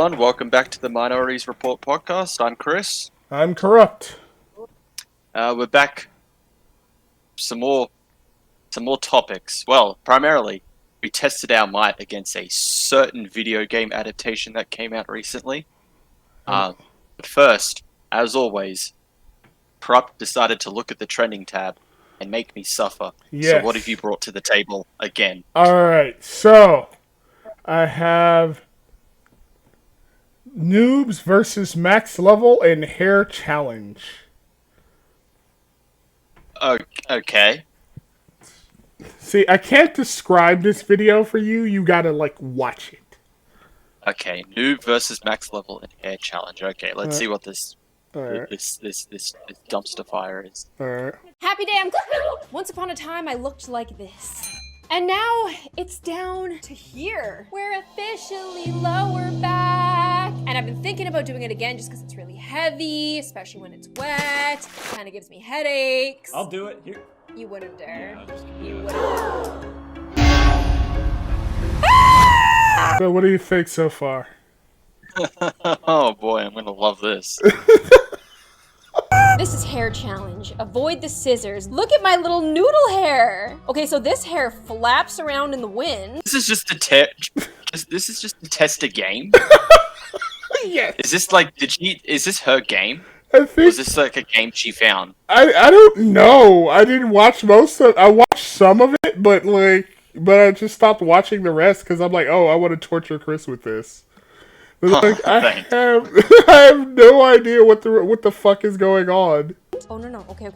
everyone. Welcome back to the Minorities Report podcast. I'm Chris. I'm corrupt. We're back. Some more topics. Well, primarily, we tested our might against a certain video game adaptation that came out recently. But first, as always, Corrupt decided to look at the trending tab and make me suffer. Yes. So what have you brought to the table again? Alright, so I have noobs versus max level and hair challenge. Okay. See, I can't describe this video for you. You gotta, watch it. Okay, noob versus max level and hair challenge. Okay, let's see what this dumpster fire is. Alright. Happy day, Once upon a time, I looked like this. And now, it's down to here. We're officially lower back. And I've been thinking about doing it again just because it's really heavy, especially when it's wet. Kind of gives me headaches. I'll do it. Here. You wouldn't dare. Yeah, I'll just You do it. wouldn't. So what do you think so far? Oh boy, I'm gonna love this. This is hair challenge. Avoid the scissors. Look at my little noodle hair. Okay, so this hair flaps around in the wind. This is just to test a game. Yes. Is this is this her game? I Or think is this like a game she found? I don't know. I didn't watch I watched some of it, but I just stopped watching the rest because I'm like, oh, I want to torture Chris with this. But, Thanks. I have no idea what the fuck is going on. Oh, no. Okay.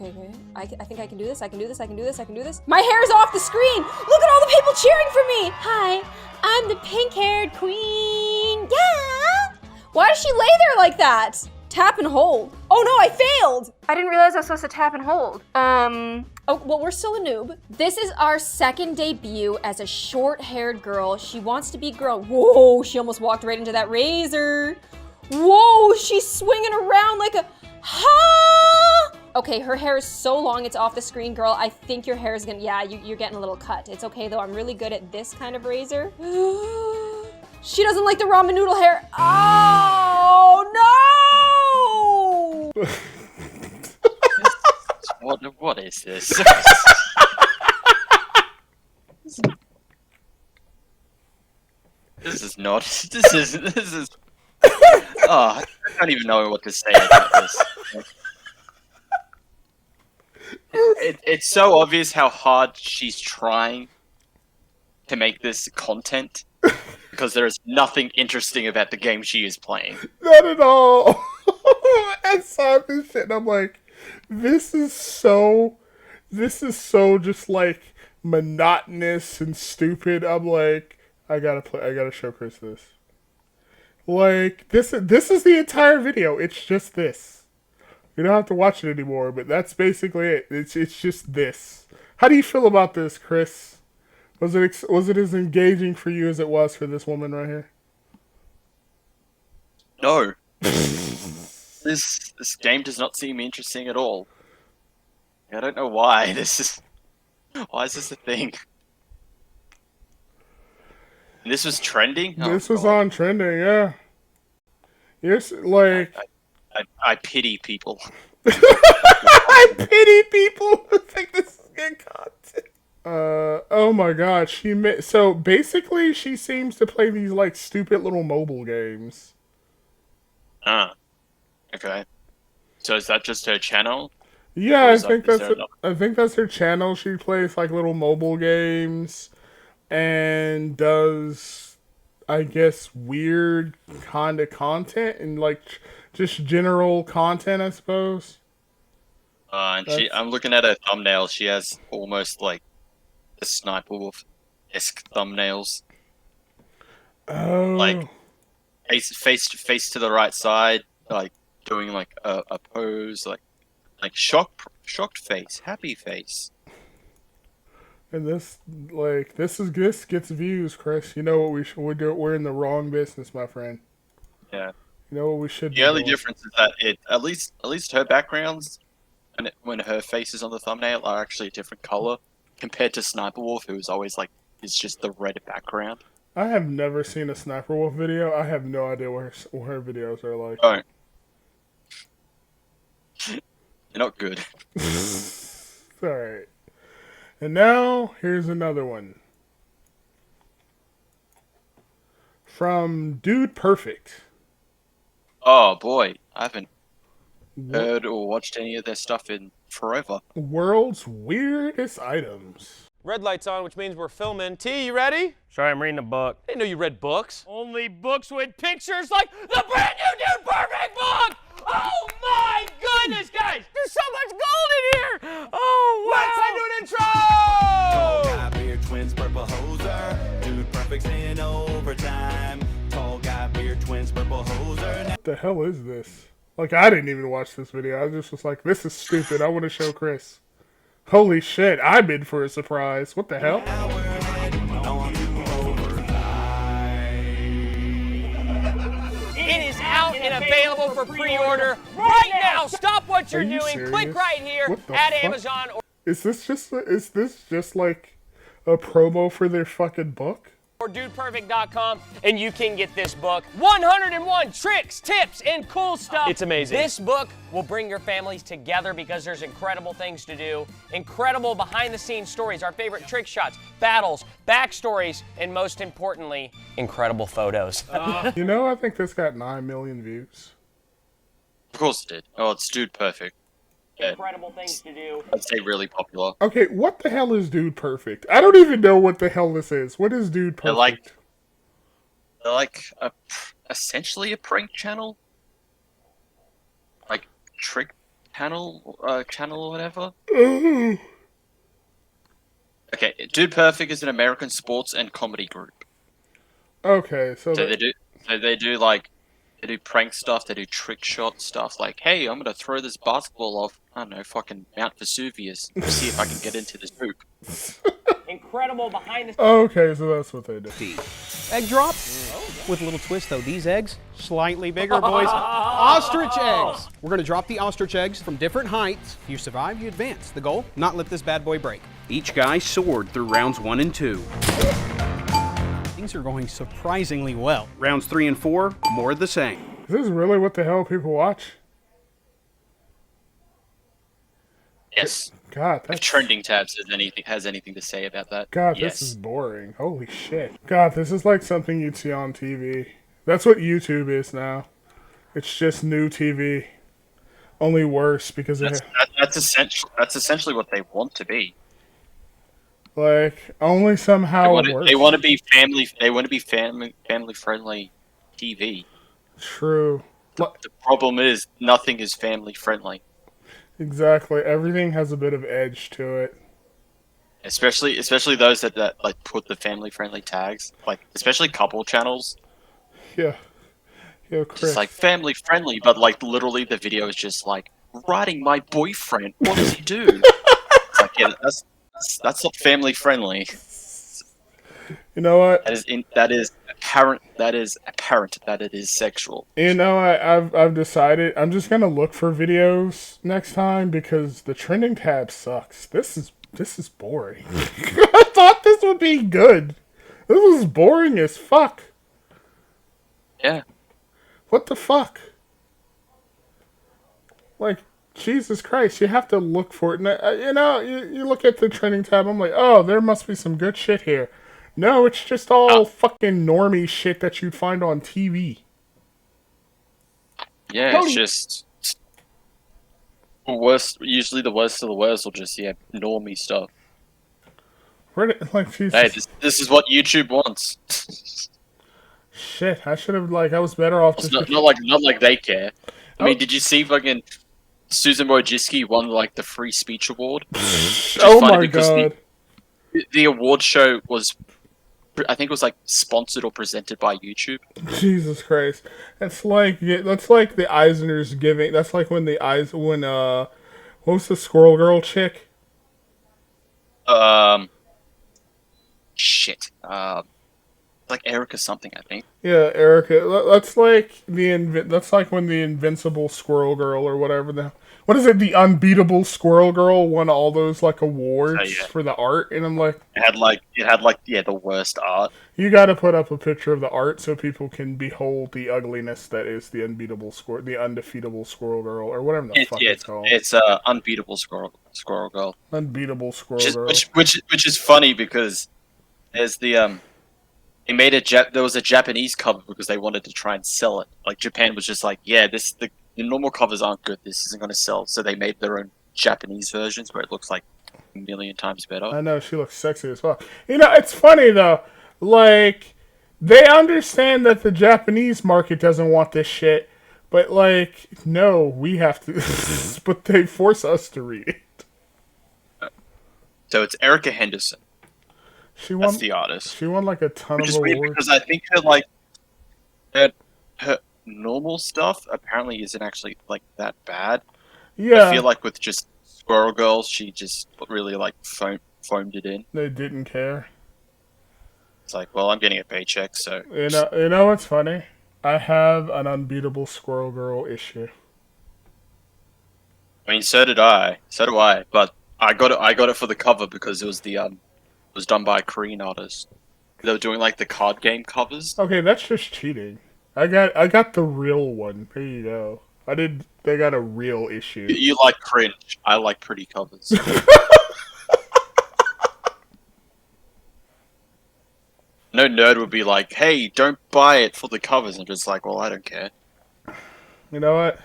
I think I can do this. I can do this. My hair's off the screen. Look at all the people cheering for me. Hi, I'm the pink-haired queen. Yeah. Why does she lay there like that? Tap and hold. Oh no, I failed. I didn't realize I was supposed to tap and hold. Oh, well, we're still a noob. This is our second debut as a short-haired girl. She wants to be grown. Whoa, she almost walked right into that razor. Whoa, she's swinging around like a, ha! Okay, her hair is so long, it's off the screen, girl. I think your hair is gonna, yeah, you're getting a little cut. It's okay though, I'm really good at this kind of razor. She doesn't like the ramen noodle hair. Oh, no! What is this? This is not. This is. Oh, I don't even know what to say about this. It's so obvious how hard she's trying to make this content because there is nothing interesting about the game she is playing. Not at all. I saw this shit and I'm like, this is so just monotonous and stupid. I'm like, I gotta show Chris this. This is the entire video. It's just this. You don't have to watch it anymore, but that's basically it. It's just this. How do you feel about this, Chris? Was it as engaging for you as it was for this woman right here? No. This game does not seem interesting at all. I don't know why. Why is this a thing? And this was trending? This was on trending, yeah. Yes, I pity people. I pity people who think this is good content. Oh my god, so basically she seems to play these stupid little mobile games. Okay. So is that just her channel? Yeah, I think that's her channel. She plays little mobile games and does, I guess, weird kind of content and just general content, I suppose. And I'm looking at her thumbnail. She has almost the Sniper Wolf-esque thumbnails. Oh. Face to the right side, doing a pose, shocked face, happy face. And this gets views, Chris. You know what we're doing? We're in the wrong business, my friend. Yeah. You know what we should. The only difference is that at least her backgrounds, when her face is on the thumbnail, are actually a different color compared to Sniper Wolf, who is always is just the red background. I have never seen a Sniper Wolf video. I have no idea what her videos are like. Oh. They're not good. Alright. And now, here's another one. From Dude Perfect. Oh boy, I haven't heard or watched any of their stuff in forever. World's Weirdest Items. Red light's on, which means we're filming. T, you ready? Sorry, I'm reading a book. I didn't know you read books. Only books with pictures like the brand new Dude Perfect book! Oh my goodness, guys! There's so much gold in here! Oh, wow! Let's do an intro! Tall guy, beard, twins, purple hoser. Dude Perfect's in overtime. Tall guy, beard, twins, purple hoser. What the hell is this? Like, I didn't even watch this video. I just was like, this is stupid. I want to show Chris. Holy shit, I'm in for a surprise. What the hell? Now we're heading on to overtime. It is out and available for pre-order right now! Stop what you're Are you doing! serious? Click right here What the at fuck? Amazon or Is this just like a promo for their fucking book? DudePerfect.com and you can get this book. 101 tricks, tips, and cool stuff. It's amazing. This book will bring your families together because there's incredible things to do, incredible behind-the-scenes stories, our favorite trick shots, battles, backstories, and most importantly, incredible photos. You know, I think this got 9 million views. Of course it did. Oh, it's Dude Perfect. Yeah, Incredible things to do. I'd say really popular. Okay, what the hell is Dude Perfect? I don't even know what the hell this is. What is Dude Perfect? They're like essentially a prank channel, like trick channel or whatever. Okay, Dude Perfect is an American sports and comedy group. Okay, so So they do like they do prank stuff. They do trick shot stuff. Like, hey, I'm gonna throw this basketball off, I don't know, fucking Mount Vesuvius. See if I can get into this hoop. Incredible behind the okay, so that's what they do. Egg drop with a little twist though. These eggs slightly bigger, boys. Ostrich eggs. We're gonna drop the ostrich eggs from different heights. If you survive, you advance. The goal, not let this bad boy break. Each guy soared through rounds 1 and 2. Things are going surprisingly well. Rounds 3 and 4, more of the same. Is this really what the hell people watch? Yes. God, If that's trending tabs has anything to say about that. God, yes. this is boring. Holy shit. God, this is like something you'd see on TV. That's what YouTube is now. It's just new TV. Only worse because That's essentially what they want to be. like only somehow worse. They want to be family. They want to be family friendly TV. True. The problem is nothing is family friendly. Exactly. Everything has a bit of edge to it. Especially those that like put the family friendly tags. Like especially couple channels. Yeah. Yo, Chris. It's like family friendly, but like literally the video is just like riding my boyfriend. What does he do? It's like, yeah, that's not family friendly. You know what? That is apparent that it is sexual. You know, I've decided I'm just gonna look for videos next time because the trending tab sucks. This is boring. I thought this would be good. This was boring as fuck. Yeah. What the fuck? Like, Jesus Christ, you have to look for it. And, you know, you look at the trending tab, I'm like, oh, there must be some good shit here. No, it's just all fucking normie shit that you'd find on TV. Yeah, it's just worst. Usually, the worst of the worst will just normie stuff. Where did, like, Jesus. Hey, this is what YouTube wants. Shit, I should have, like, I was better off It's just... not like they care. I mean, did you see fucking Susan Wojcicki won like the free speech award? Oh my god. The award show was, I think it was like sponsored or presented by YouTube. Jesus Christ. That's like the Eisners giving, that's like when what was the Squirrel Girl chick? Shit. like Erica something, I think. Yeah, Erica. That's like that's like when the Invincible Squirrel Girl or whatever the what is it? The Unbeatable Squirrel Girl won all those like awards yeah. for the art, and I'm like, It had yeah, the worst art. you got to put up a picture of the art so people can behold the ugliness that is the the undefeatable Squirrel Girl or whatever the fuck it's called. It's unbeatable squirrel girl. Unbeatable Squirrel Girl. Which is funny because there's the they made there was a Japanese cover because they wanted to try and sell it. Like Japan was just like, yeah, the normal covers aren't good. This isn't going to sell. So they made their own Japanese versions where it looks like a million times better. I know, she looks sexy as well. You know, it's funny though. Like, they understand that the Japanese market doesn't want this shit, but like, no, we have to. But they force us to read it. So it's Erica Henderson. She won. That's the artist. She won like a ton Which of is weird awards. because I think her normal stuff apparently isn't actually like that bad. Yeah, I feel like with just Squirrel Girl, she just really like foamed it in. they didn't care. It's like, well, I'm getting a paycheck, so You know what's funny? I have an Unbeatable Squirrel Girl issue. I mean, so did I. So do I. But I got it for the cover because it was it was done by a Korean artist. They were doing like the card game covers. Okay, that's just cheating. I got the real one. There you go. They got a real issue. You like cringe. I like pretty covers. No nerd would be like, "Hey, don't buy it for the covers." I'm just like, "Well, I don't care. You know what?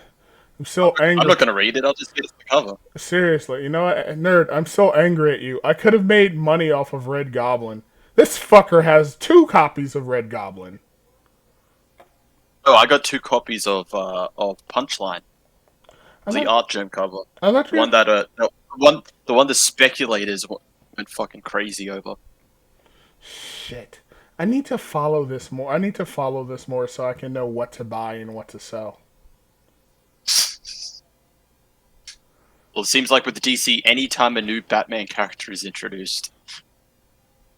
I'm so angry. I'm not gonna read it. I'll just get it for the cover." Seriously, you know what, nerd? I'm so angry at you. I could have made money off of Red Goblin. This fucker has 2 copies of Red Goblin. Oh, I got 2 copies of Punchline, I the thought- art gem cover. I thought you One that the one the speculators went fucking crazy over. Shit. I need to follow this more. I need to follow this more so I can know what to buy and what to sell. Well, it seems like with the DC, anytime a new Batman character is introduced,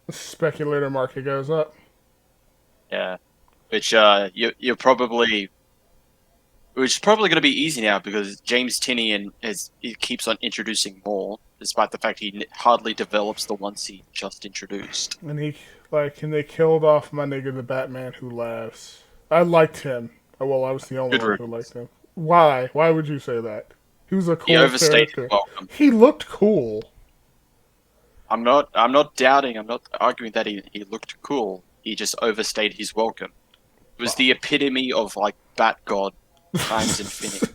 The speculator market goes up. yeah, which you're probably, which is probably going to be easy now because James Tinian he keeps on introducing more, despite the fact he hardly develops the ones he just introduced. And and they killed off my nigga the Batman Who Laughs. I liked him. Oh, well, I was the only Good one who riddance. liked him. Why? Why would you say that? He was a cool He overstayed character. his welcome. He looked cool. I'm not doubting. I'm not arguing that he looked cool. He just overstayed his welcome. It was the epitome of like Bat God times infinity.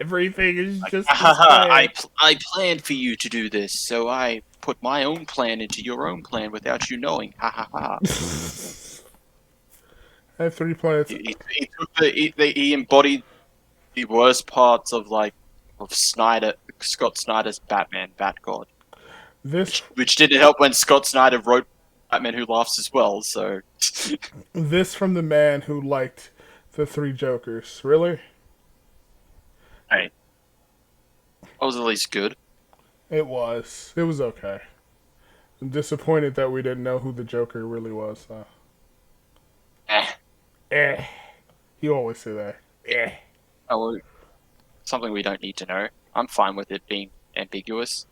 Everything is just. I planned for you to do this, so I put my own plan into your own plan without you knowing. Ha ha ha. I have 3 planets. He embodied the worst parts of Scott Snyder's Batman, Bat God, This which didn't help when Scott Snyder wrote Batman Who Laughs as well. So this from the man who liked the 3 Jokers. Really? hey, I was at least good. It was. It was okay. I'm disappointed that we didn't know who the Joker really was. Eh. You always say that. Oh, well, something we don't need to know. I'm fine with it being ambiguous.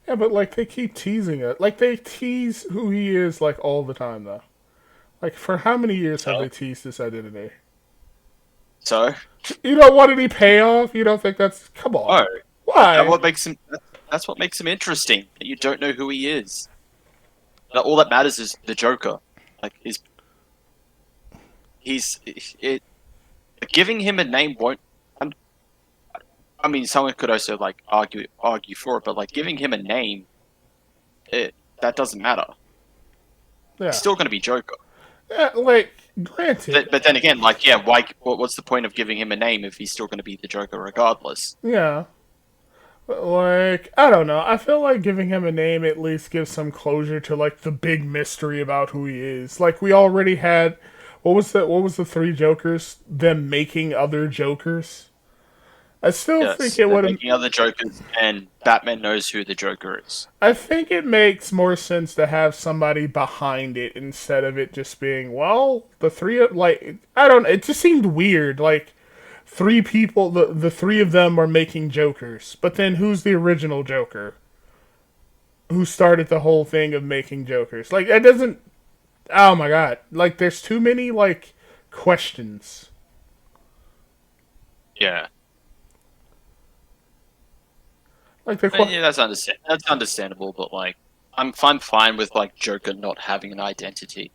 Yeah, but like they keep teasing it. Like they tease who he is like all the time though. Like for how many years have Oh. they teased this identity? So, You don't want any payoff? You don't think that's come on. oh, Why? that's what makes him interesting. That you don't know who he is. That all that matters is the Joker. Like giving him a name won't. I mean, someone could also like argue for it, but like giving him a name, that doesn't matter. Yeah. He's still going to be Joker. Yeah, like granted. But then again, like, yeah, why? What's the point of giving him a name if he's still going to be the Joker regardless? Yeah. But, like, I don't know. I feel like giving him a name at least gives some closure to like the big mystery about who he is. Like we already had what was the 3 Jokers? Them making other Jokers. I still Yes, think it they're would have. making other Jokers, and Batman knows who the Joker is. I think it makes more sense to have somebody behind it instead of it just being, well, the three of, like, I don't, it just seemed weird, like, three people, the three of them are making Jokers, but then who's the original Joker? Who started the whole thing of making Jokers? Like, it doesn't, oh my god, like, there's too many, like, questions. Yeah. Like, the Yeah, that's understandable, but like, I'm fine with like Joker not having an identity.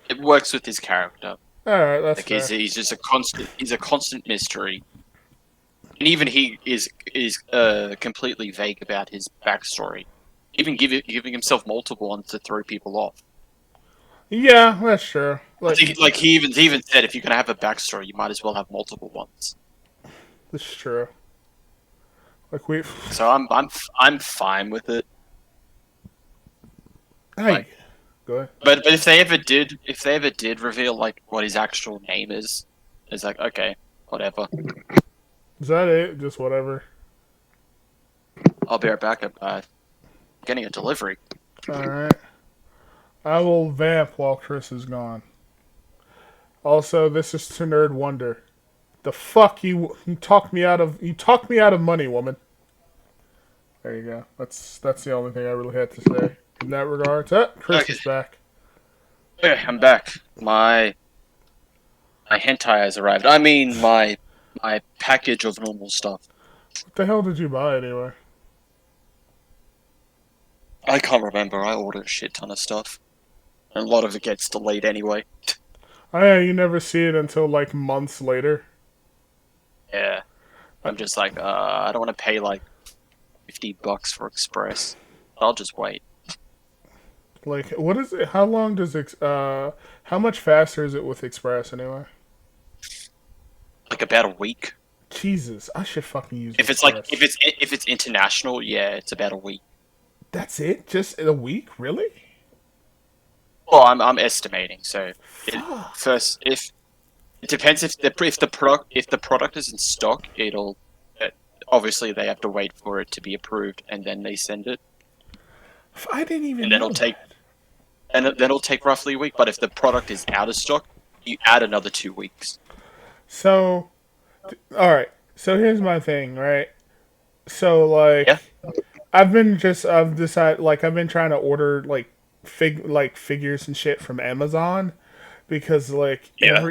It works with his character. Alright, that's Like fair. he's just a constant mystery, and even he is completely vague about his backstory, even giving himself multiple ones to throw people off. Yeah, that's true. I think, like he even said, if you're gonna have a backstory, you might as well have multiple ones. That's true. Like, we. So I'm fine with it. Hey, Like, go ahead. but if they ever did reveal like what his actual name is, it's like okay, whatever. Is that it? Just whatever. I'll be right back. I'm getting a delivery. Alright. I will vamp while Chris is gone. Also, this is to Nerd Wonder. The fuck you talked me out of money, woman. There you go. That's the only thing I really had to say in that regard. Chris Okay. is back. Okay, I'm back. My hentai has arrived. I mean my package of normal stuff. What the hell did you buy anyway? I can't remember. I ordered a shit ton of stuff, and a lot of it gets delayed anyway. Oh yeah, you never see it until like months later. Yeah, I'm just like, I don't want to pay like $50 for Express. I'll just wait. Like, what is it? How long does how much faster is it with Express anyway? Like about a week. Jesus, I should fucking use If it's Express. like if it's international, yeah, it's about a week. That's it? Just a week? Really? Well, I'm estimating. So first, if it depends if the product is in stock, obviously they have to wait for it to be approved and then they send it, I didn't even and know then it'll take that. and then it'll take roughly a week. But if the product is out of stock, you add another 2 weeks. So, all right. So here's my thing, right? So like, Yeah. I've decided like I've been trying to order like figures and shit from Amazon because like Yeah.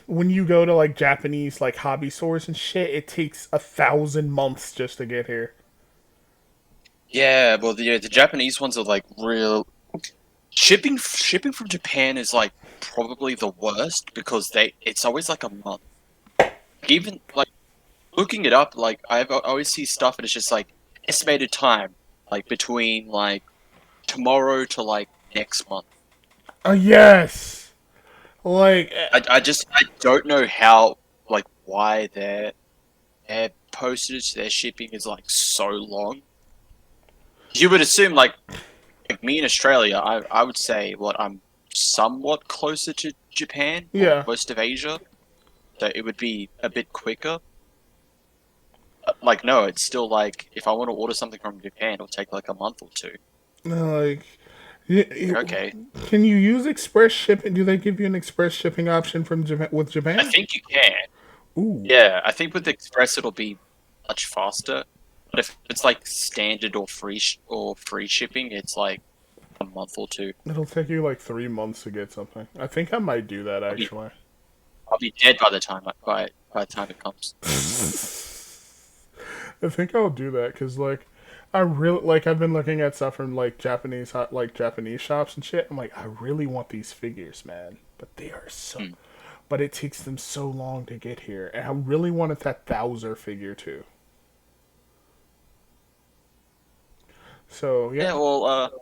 when you go to like Japanese like hobby stores and shit, it takes 1,000 months just to get here. Yeah, well, the Japanese ones are like real. Shipping from Japan is like probably the worst because it's always like a month. Even like looking it up, like I always see stuff and it's just like estimated time, like between like tomorrow to like next month. Yes. Like I don't know how like why their postage, their shipping is like so long. You would assume like me in Australia, I would say what I'm somewhat closer to Japan, or Yeah. most of Asia, so it would be a bit quicker. Like no, it's still like if I want to order something from Japan, it'll take like a month or two. like Okay, can you use express shipping? Do they give you an express shipping option from Japan with Japan? I think you can. Ooh. Yeah, I think with Express it'll be much faster. But if it's like standard or free shipping, it's like a month or two. It'll take you like 3 months to get something. I think I might do that actually. I'll be dead by the time it comes. I think I'll do that because like I really like I've been looking at stuff from like Japanese shops and shit. I'm like I really want these figures, man, but they are so. But it takes them so long to get here, and I really wanted that Bowser figure too. So yeah. Yeah, well,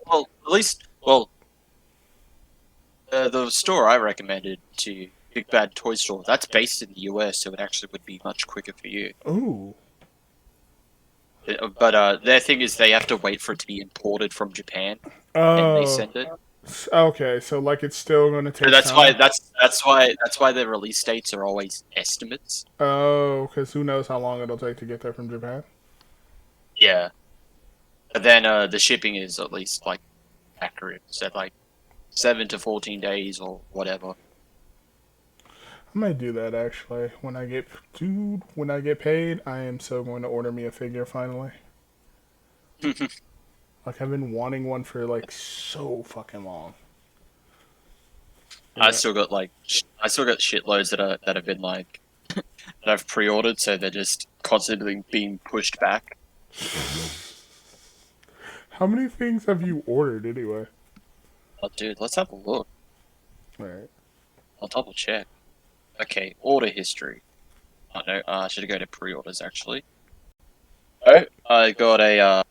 at least, the store I recommended to you, Big Bad Toy Store, that's based in the US, so it actually would be much quicker for you. Ooh. But their thing is they have to wait for it to be imported from Japan, and Oh. they send it. Okay, so like it's still going to take. That's time. why that's why the release dates are always estimates. Oh, because who knows how long it'll take to get there from Japan? Yeah. But then the shipping is at least like accurate. So like 7 to 14 days or whatever. I might do that actually. When I get paid, I am so going to order me a figure finally. Like I've been wanting one for like so fucking long. I still got shitloads that have been like that I've pre-ordered, so they're just constantly being pushed back. How many things have you ordered anyway? Oh, dude, let's have a look. Alright. I'll double check. Okay, order history. Oh no, I should go to pre-orders actually. Oh, I got a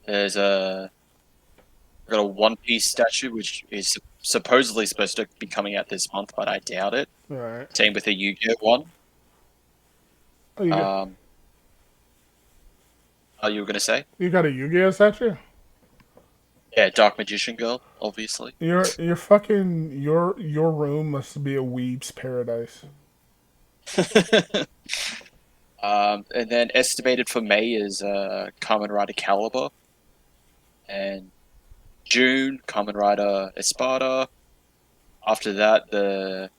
there's a got a One Piece statue which is supposedly supposed to be coming out this month, but I doubt it. Alright. Same with the Yu-Gi-Oh one. Oh, You were gonna say? you got a Yu-Gi-Oh statue? Yeah, Dark Magician Girl, obviously. Your fucking your room must be a weeb's paradise. And then estimated for May is Kamen Rider Caliber, and June Kamen Rider Espada. After that, the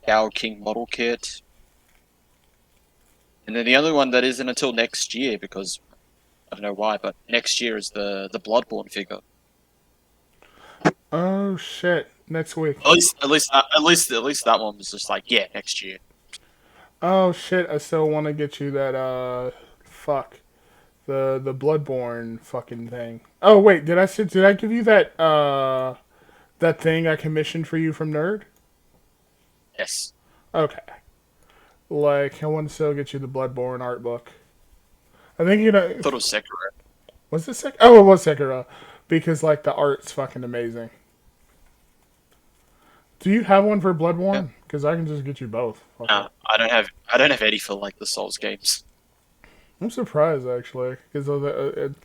Gao King model kit, and then the only one that isn't until next year because I don't know why, but next year is the Bloodborne figure. Oh shit! Next week. At least that one was just like, yeah, next year. Oh shit! I still want to get you that fuck, the Bloodborne fucking thing. Oh wait, did I give you that that thing I commissioned for you from Nerd? Yes. Okay. Like I want to still get you the Bloodborne art book. I think you know. I thought it was Sekiro. Was it Sekiro? Oh, it was Sekiro, because like the art's fucking amazing. Do you have one for Bloodborne? Because I can just get you both. Fuck No, it. I don't have any for like the Souls games. I'm surprised actually, because I'm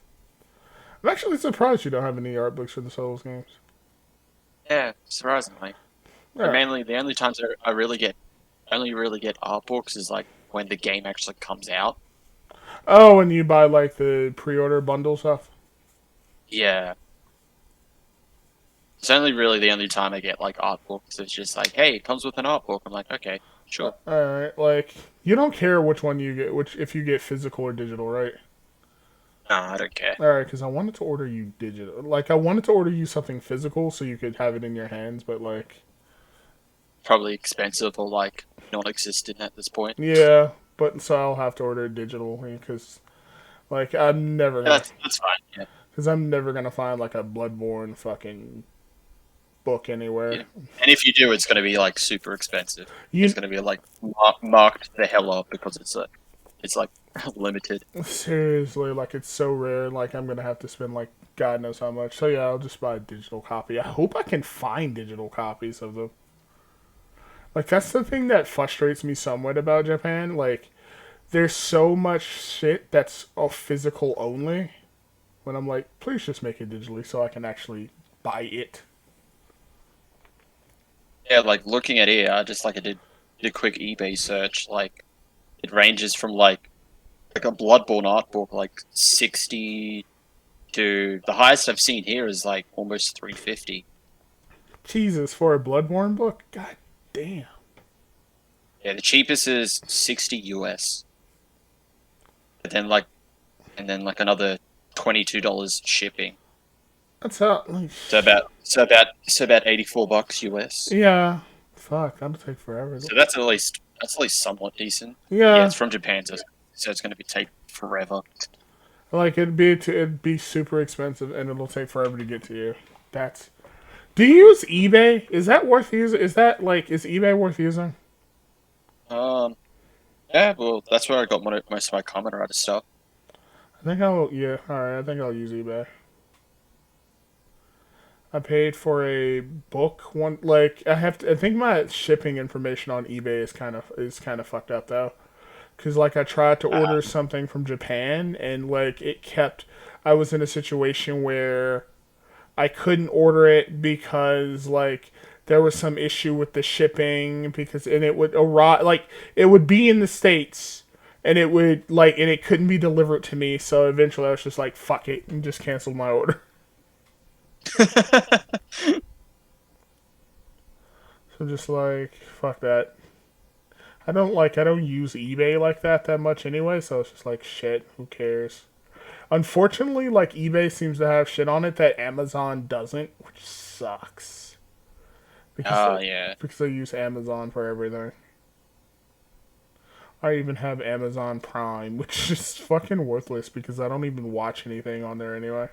actually surprised you don't have any art books for the Souls games. Yeah, surprisingly. Yeah. Mainly, the only times I only really get art books is like when the game actually comes out. Oh, and you buy like the pre-order bundle stuff. Yeah. It's only really the only time I get like art books. It's just like, hey, it comes with an art book. I'm like, okay, sure. All right, like you don't care which one you get, which if you get physical or digital, right? No, I don't care. All right, because I wanted to order you digital. Like I wanted to order you something physical so you could have it in your hands, but like. Probably expensive or like non-existent at this point. Yeah, but so I'll have to order it digital because, like, I'm never gonna. That's fine. Yeah. Because I'm never gonna find like a Bloodborne fucking book anywhere. Yeah. And if you do, it's going to be like super expensive. You It's going to be like marked the hell up because it's like limited. seriously, like it's so rare. Like I'm gonna have to spend like God knows how much. So yeah, I'll just buy a digital copy. I hope I can find digital copies of them. Like that's the thing that frustrates me somewhat about Japan. Like there's so much shit that's physical only. When I'm like, please just make it digitally so I can actually buy it. Yeah, like looking at it, I just like I did a quick eBay search. Like it ranges from like a Bloodborne art book, like 60 to the highest I've seen here is like almost 350. Jesus, for a Bloodborne book? God damn. Yeah, the cheapest is 60 US. But then like another $22 shipping. That's how. Like, So about $84 US. yeah. Fuck, that'll take forever. So that's at least somewhat decent. Yeah. Yeah, it's from Japan, so it's going to take forever. Like it'd be super expensive and it'll take forever to get to you. That's. Do you use eBay? Is that worth using? Is eBay worth using? Yeah, well, that's where I got most of my Kamen Rider stuff. I think I'll alright, I think I'll use eBay. I paid for a book one like I think my shipping information on eBay is kind of fucked up though. Cuz like I tried to order something from Japan and like I was in a situation where I couldn't order it because like there was some issue with the shipping and it would arrive like it would be in the States and it would like and it couldn't be delivered to me, so eventually I was just like fuck it and just canceled my order. So just like fuck that. I don't use eBay like that much anyway, so it's just like shit, who cares? Unfortunately, like eBay seems to have shit on it that Amazon doesn't, which sucks. Yeah. Because I use Amazon for everything. I even have Amazon Prime, which is fucking worthless because I don't even watch anything on there anyway.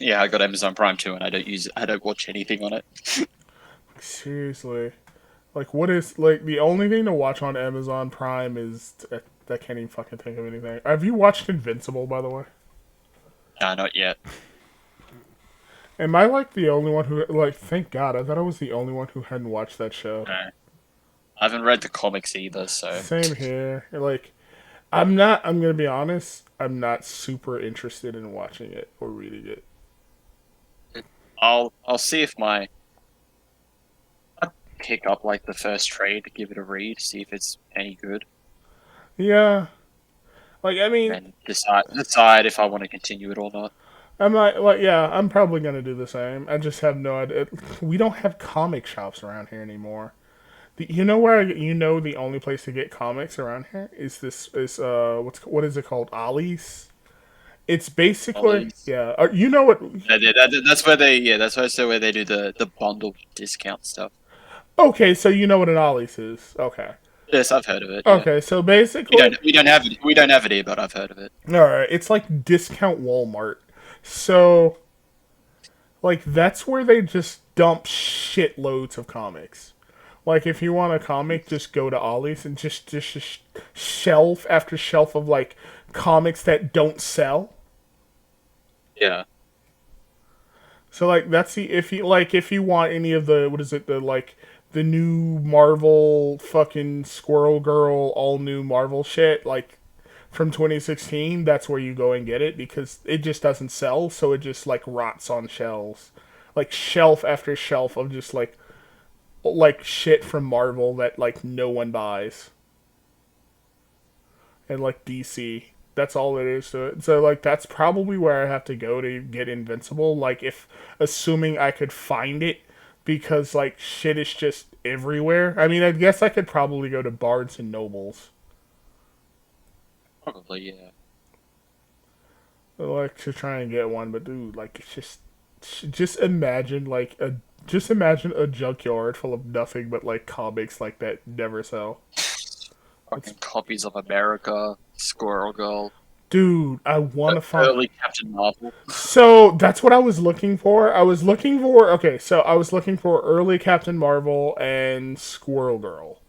Yeah, I got Amazon Prime too, and I don't watch anything on it. Seriously. Like, what is, like, the only thing to watch on Amazon Prime is, I can't even fucking think of anything. Have you watched Invincible, by the way? Nah, not yet. Am I, like, the only one who, like, thank God, I thought I was the only one who hadn't watched that show. No. I haven't read the comics either, so... Same here. Like, I'm gonna be honest, I'm not super interested in watching it or reading it. I'll see if I'll pick up, like, the first trade to give it a read, see if it's any good. Yeah. Like, I mean... And decide if I want to continue it or not. I'm probably gonna do the same. I just have no idea. We don't have comic shops around here anymore. You know where the only place to get comics around here is what is it called? Ollie's. It's basically Ollie's. Yeah. You know what? That's where they do the bundle discount stuff. Okay, so you know what an Ollie's is. Okay. Yes, I've heard of it. Yeah. Okay, so basically we don't have it here, but I've heard of it. all right, it's like discount Walmart. So, like that's where they just dump shitloads of comics. Like, if you want a comic, just go to Ollie's and just shelf after shelf of, like, comics that don't sell. Yeah. So, like, if you want any of the new Marvel fucking Squirrel Girl, all new Marvel shit, like, from 2016, that's where you go and get it, because it just doesn't sell, so it just, like, rots on shelves. Like, shelf after shelf of just, like shit from Marvel that like no one buys. And like DC. That's all it is to it. So like that's probably where I have to go to get Invincible. Like if assuming I could find it because like shit is just everywhere. I mean I guess I could probably go to Barnes and Nobles. Probably, yeah. Like to try and get one, but dude, like it's just imagine a junkyard full of nothing but like comics like that never sell. Fucking copies of America, Squirrel Girl. Dude, I want to find early Captain Marvel. So that's what I was looking for. I was looking for early Captain Marvel and Squirrel Girl.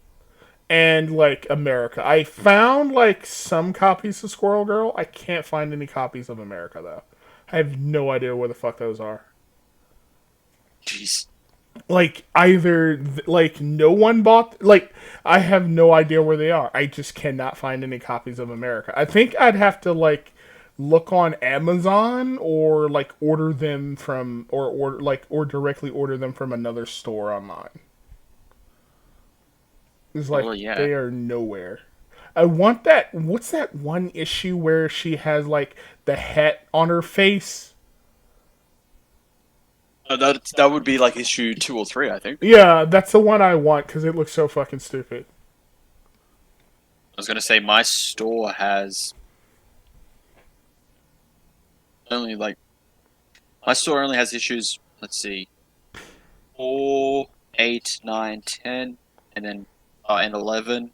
And like America. I found like some copies of Squirrel Girl. I can't find any copies of America though. I have no idea where the fuck those are. Jeez. Like either like no one bought, like I have no idea where they are. I just cannot find any copies of America. I think I'd have to like look on Amazon or like order them from or directly order them from another store online. It's like They are nowhere. I want that. What's that one issue where she has like the hat on her face? That would be like issue 2 or 3, I think. Yeah, that's the one I want because it looks so fucking stupid. I was gonna say my store has only like my store only has issues. Let's see, 4, 8, 9, 10, and then and 11,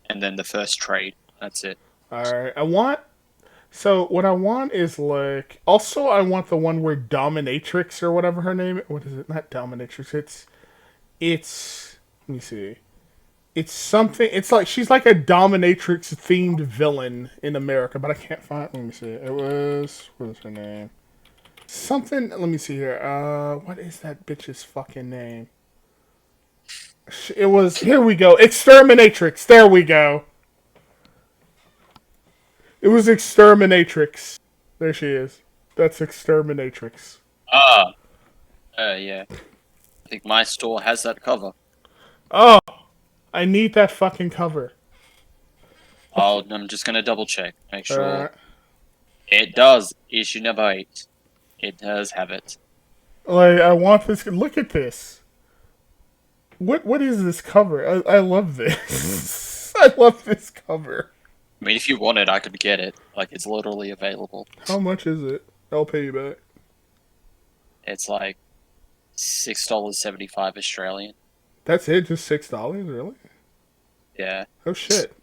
and then the first trade. That's it. All right, So what I want is like also I want the one where Dominatrix or whatever her name. What is it? Not Dominatrix. It's let me see. It's something. It's like she's like a Dominatrix themed villain in America, but I can't find. Let me see. It was what is her name? Something. Let me see here. What is that bitch's fucking name? It was. Here we go. Exterminatrix. There we go. It was Exterminatrix. There she is. That's Exterminatrix. Ah, yeah. I think my store has that cover. Oh, I need that fucking cover. I'm just gonna double check, make sure. Alright. It does. Issue number 8. It does have it. Like, I want this. Look at this. What is this cover? I love this. I love this cover. I mean, if you want it, I could get it. Like, it's literally available. How much is it? I'll pay you back. It's like $6.75 Australian. That's it? Just $6? Really? Yeah. Oh shit.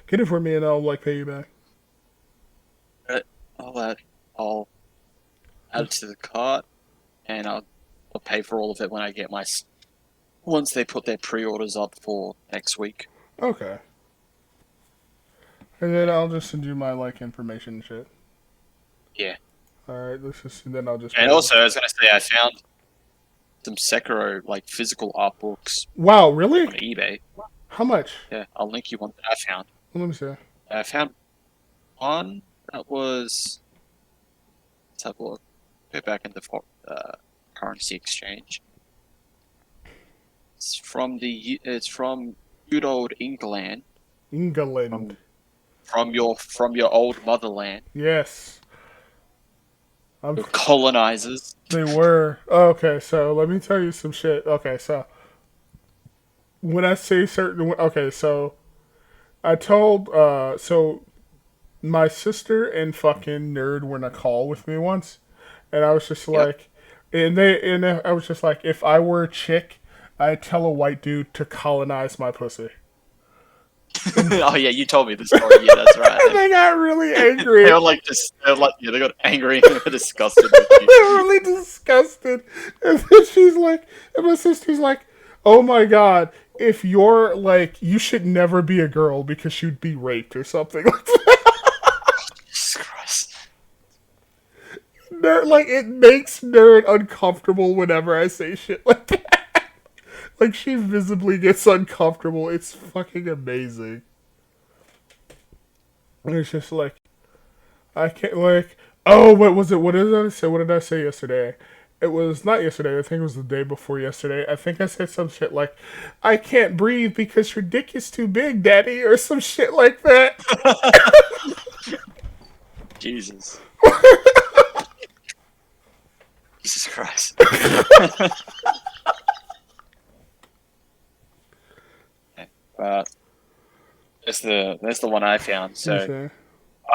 Get it for me and I'll like pay you back. I'll add it to the cart, and I'll pay for all of it when I get once they put their pre-orders up for next week. Okay. And then I'll just send you my like information and shit. Yeah. Alright, let's just then I'll just And pay also, I was gonna say, I found some Sekiro like physical art books Wow, really? on eBay. How much? Yeah, I'll link you one that I found. Let me see. I found one that was. Let's have a look. Go back into currency exchange. It's from good old England, England. from your old motherland. Yes. The colonizers. They were. Okay, so let me tell you some shit. Okay, so when I say certain, okay, so I told, so my sister and fucking nerd were in a call with me once, and I was just like, and I was just like, if I were a chick, I'd tell a white dude to colonize my pussy. Oh yeah, you told me the story. Yeah, that's right. And they got really angry. They were like, they got angry and they were disgusted with They're you. really disgusted. And then she's like, and my sister's like, oh my god, if you're like, you should never be a girl because you'd be raped or something like that. Jesus Christ. Nerd, like, it makes Nerd uncomfortable whenever I say shit like that. Like, she visibly gets uncomfortable. It's fucking amazing. And it's just like, I can't, like, oh, what was it? What did I say? What did I say yesterday? It was not yesterday. I think it was the day before yesterday. I think I said some shit like, I can't breathe because your dick is too big, daddy, or some shit like that. Jesus. Jesus Christ. That's the one I found. So Okay.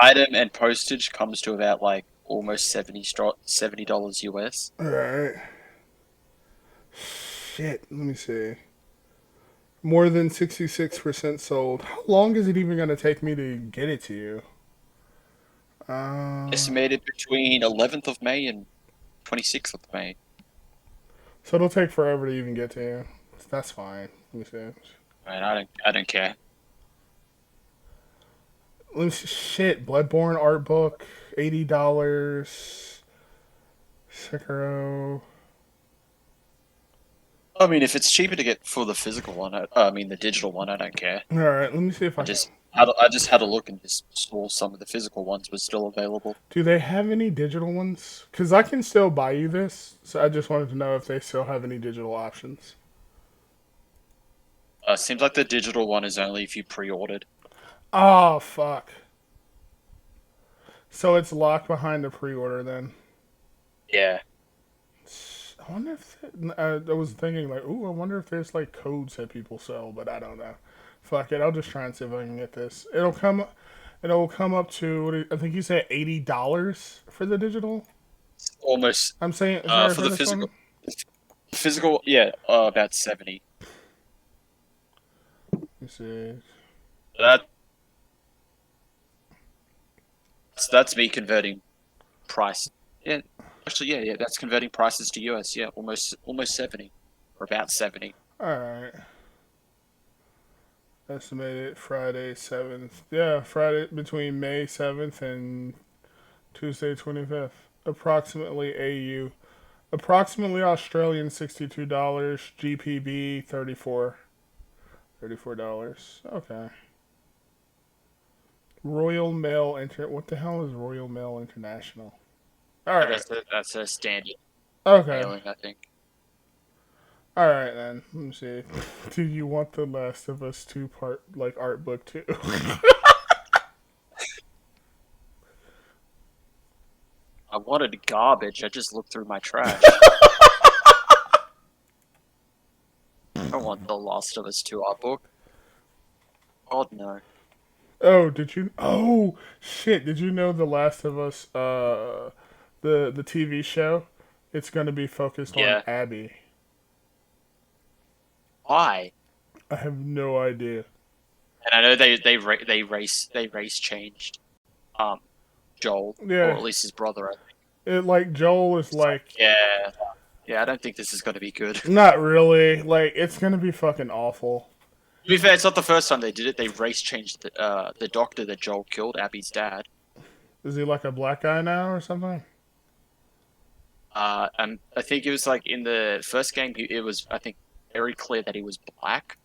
item and postage comes to about like almost $70 US. Alright. Shit, let me see. More than 66% sold. How long is it even going to take me to get it to you? Estimated between 11th of May and 26th of May. So it'll take forever to even get to you. That's fine. Let me see. I don't care. Let me see. Shit, Bloodborne art book, $80. Sekiro. I mean, if it's cheaper to get for the physical one, the digital one, I don't care. All right, let me see if I I just had a look and just saw some of the physical ones were still available. Do they have any digital ones? Because I can still buy you this, so I just wanted to know if they still have any digital options. Seems like the digital one is only if you pre-ordered. Oh, fuck. So it's locked behind the pre-order then. Yeah. I wonder if I was thinking like, ooh, I wonder if there's like codes that people sell, but I don't know. Fuck it, I'll just try and see if I can get this. It'll come up to I think you said $80 for the digital. Almost. I'm saying For the physical. Physical, yeah, about 70. Let's see. That's me converting price. Yeah, actually, yeah, that's converting prices to US. Yeah, almost 70, or about 70. All right. Estimated Friday 7th. Yeah, Friday between May 7th and Tuesday 25th. Approximately AU. Approximately Australian $62. GPB $34. Okay. Royal Mail What the hell is Royal Mail International? All right. That's a standard Okay. failing, I think. All right then. Let me see. Do you want The Last of Us 2-part like art book too? I wanted garbage. I just looked through my trash. I want The Last of Us 2 art book. God no. Oh, did you? Oh, shit! Did you know The Last of Us, the TV show, it's gonna be focused on Yeah. Abby. Why? I have no idea. And I know they race changed, Joel, Yeah. or at least his brother. I think. It like Joel is like Yeah, yeah. I don't think this is gonna be good. To not really. Like it's gonna be fucking awful. be fair, it's not the first time they did it. They race changed the doctor that Joel killed, Abby's dad. Is he like a black guy now or something? And I think it was like in the first game, it was I think very clear that he was black.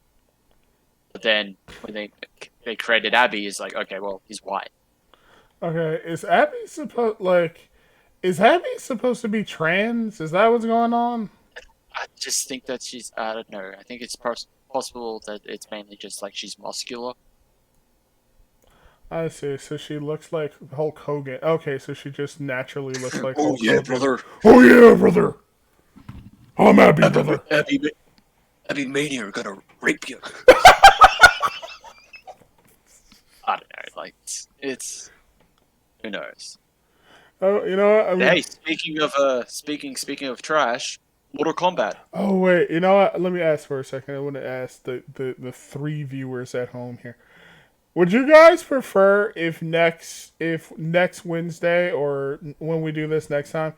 But then when they created Abby, it's like okay, well he's white. Okay, is Abby supposed to be trans? Is that what's going on? I just think that she's I don't know. I think it's possible that it's mainly just like she's muscular. I see. So she looks like Hulk Hogan. Okay, so she just naturally looks like Oh Hulk yeah, Hogan. brother. Oh yeah, brother. I'm Abby, brother. Abby Mania are gonna rape you. I don't know. Like it's who knows. Oh, you know what? I mean, Hey, speaking of trash, Mortal Kombat. oh wait, you know what? Let me ask for a second. I want to ask the three viewers at home here. Would you guys prefer if next Wednesday or when we do this next time,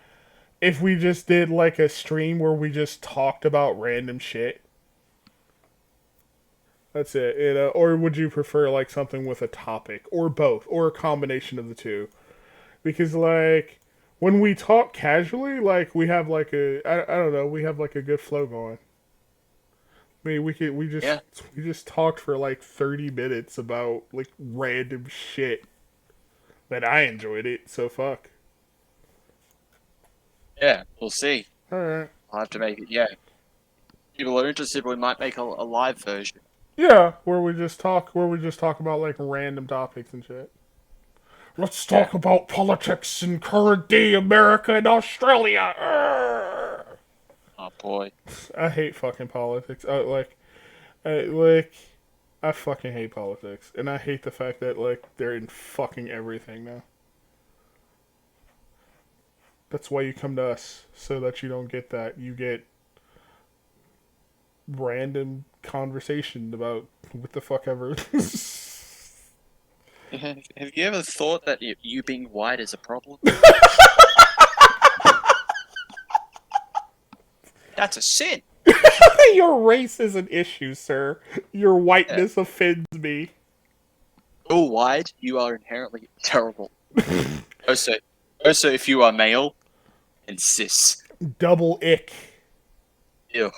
if we just did like a stream where we just talked about random shit? That's it, you know? Or would you prefer like something with a topic or both or a combination of the two? Because like when we talk casually, like we have like I don't know, we have like a good flow going. I mean, we just talked for like 30 minutes about like random shit. But I enjoyed it, so fuck. Yeah, we'll see. All right. I'll have to make it. Yeah, people are interested. We might make a live version. Yeah, where we just talk about like random topics and shit. Let's talk about politics in current day America and Australia. Urgh. Oh boy. I hate fucking politics. I fucking hate politics, and I hate the fact that like they're in fucking everything now. That's why you come to us, so that you don't get that. You get random conversation about what the fuck ever. Have you ever thought that you being white is a problem? That's a sin. Your race is an issue, sir. Your whiteness offends me. You're white. You are inherently terrible. also, if you are male and cis, Double ick. ew.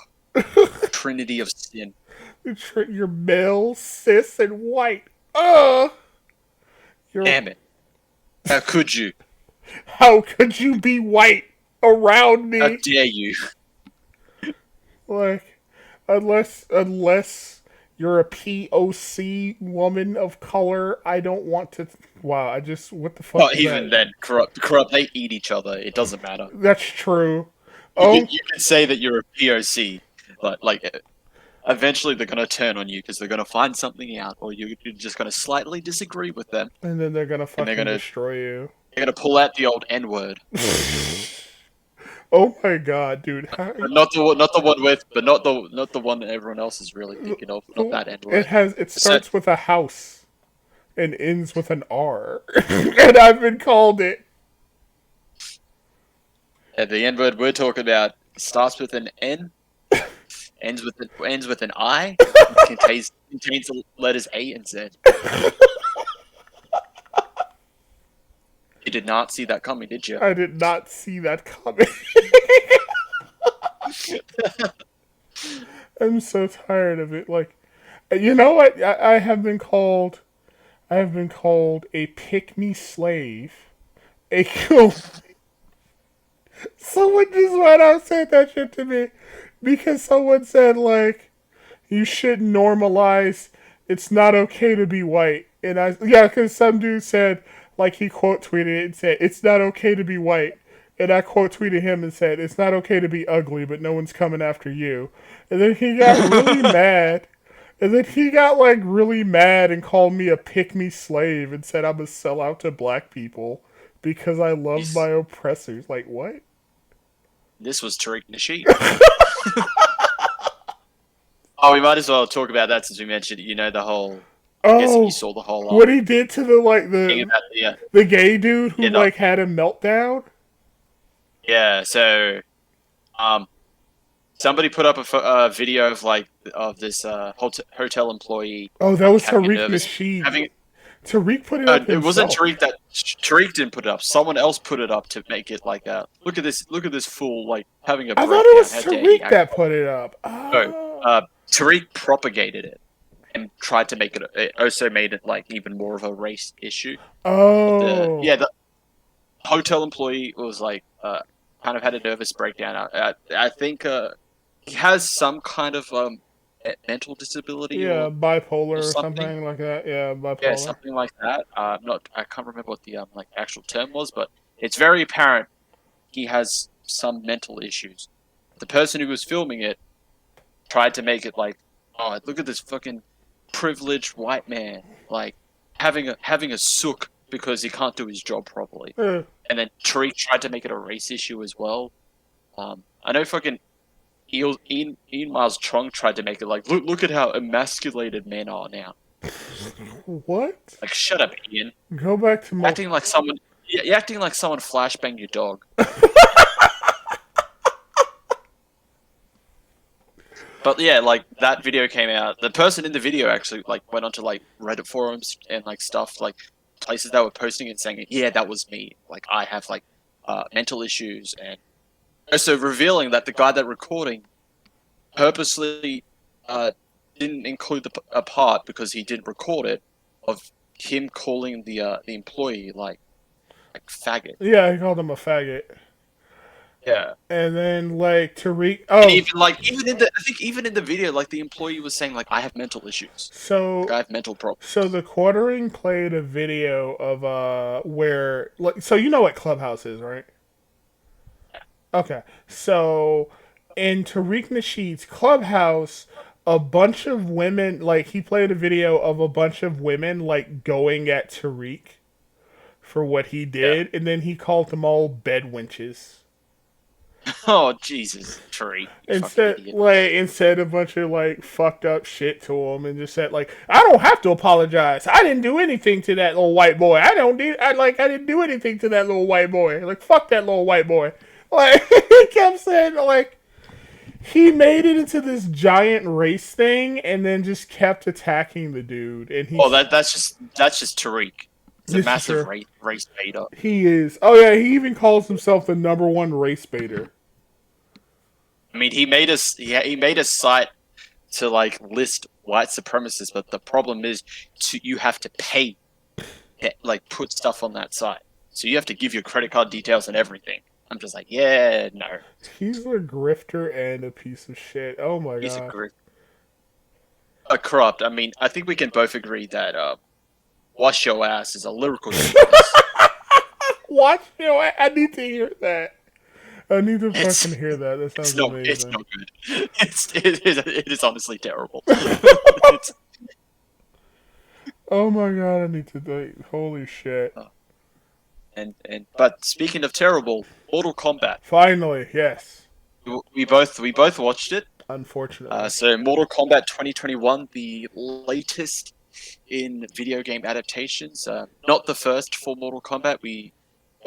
Trinity of sin. You're male, cis, and white. Ugh. Damn it! How could you? How could you be white around me? How dare you? Like, unless you're a POC woman of color, I don't want to. Wow, what the fuck? Not is even that? then. Corrupt. They eat each other. It doesn't matter. That's true. Oh, You can say that you're a POC, but like, eventually they're gonna turn on you because they're gonna find something out, or you're just gonna slightly disagree with them. and then they're gonna fucking gonna- destroy you. They're gonna pull out the old N word, Oh my god, dude! but not the one that everyone else is really thinking of. Not that N word. It starts with a house and ends with an R, and I've been called it. And the N word we're talking about starts with an N, ends with an I, and contains the letters A and Z. You did not see that coming, did you? I did not see that coming. I'm so tired of it. Like, you know what? I have been called a pick-me slave, a Someone just went out and said that shit to me because someone said like you should normalize. It's not okay to be white, and because some dude said like he quote tweeted it and said it's not okay to be white, and I quote tweeted him and said it's not okay to be ugly, but no one's coming after you, and then he got really mad. And then he got like really mad and called me a pick-me slave and said I'm a sellout to black people because I love my oppressors. Like what? This was Tariq Nasheed. Oh, we might as well talk about that since we mentioned it. You know the whole. I guess you saw the whole. What he did to thing about the gay dude who like had a meltdown. Yeah. So, somebody put up a video of this hotel employee. Oh, that was Tariq Nasheed. Tariq put it up himself. It wasn't Tariq that Tariq didn't put it up. Someone else put it up to make it like look at this fool like having a breakdown. I thought it was Tariq that put it up. Oh. No, Tariq propagated it and tried to make it also made it like even more of a race issue. Oh. The hotel employee was like kind of had a nervous breakdown. I think he has some kind of mental disability. Yeah, bipolar or something like that. Yeah, bipolar. Yeah, something like that. I can't remember what the like actual term was, but it's very apparent he has some mental issues. The person who was filming it tried to make it like, oh, look at this fucking privileged white man like having a sook because he can't do his job properly. And then Tariq tried to make it a race issue as well. I know fucking Ian Miles Trong tried to make it like, look at how emasculated men are now. What? Like, shut up, Ian. Go back to You're acting like someone flashbanged your dog. But yeah, like that video came out. The person in the video actually like went onto like Reddit forums and like stuff like places that were posting and saying, yeah, that was me. Like I have like mental issues, and also revealing that the guy that recording purposely didn't include a part because he didn't record it of him calling the employee like faggot. Yeah, he called him a faggot. Yeah. And then like Tariq. And even in the video, like the employee was saying like I have mental issues. So like, I have mental problems. So the Quartering played a video of where like so you know what Clubhouse is, right? Yeah. Okay. So in Tariq Nasheed's Clubhouse, a bunch of women like he played a video of a bunch of women like going at Tariq for what he did, and then he called them all bed wenches. Oh Jesus, Tariq! Instead a bunch of like fucked up shit to him, and just said like, I don't have to apologize. I didn't do anything to that little white boy. I didn't do anything to that little white boy. Like fuck that little white boy. Like he kept saying like he made it into this giant race thing, and then just kept attacking the dude. And that's just Tariq. It's a massive race baiter. He is. Oh yeah, he even calls himself the #1 race baiter. I mean, he made a site to like list white supremacists, but the problem is you have to pay to like put stuff on that site. So you have to give your credit card details and everything. I'm just like, yeah, no. He's a grifter and a piece of shit. Oh my god. He's a grifter. Corrupt. I mean, I think we can both agree that Wash Your Ass is a lyrical genius. Wash Your Ass? I need to hear that. I need to fucking hear that. That sounds amazing. It's not good. It is honestly terrible. Oh my god, I need to holy shit. But speaking of terrible, Mortal Kombat. Finally, yes. We both watched it. Unfortunately. So Mortal Kombat 2021, the latest in video game adaptations. Not the first for Mortal Kombat. We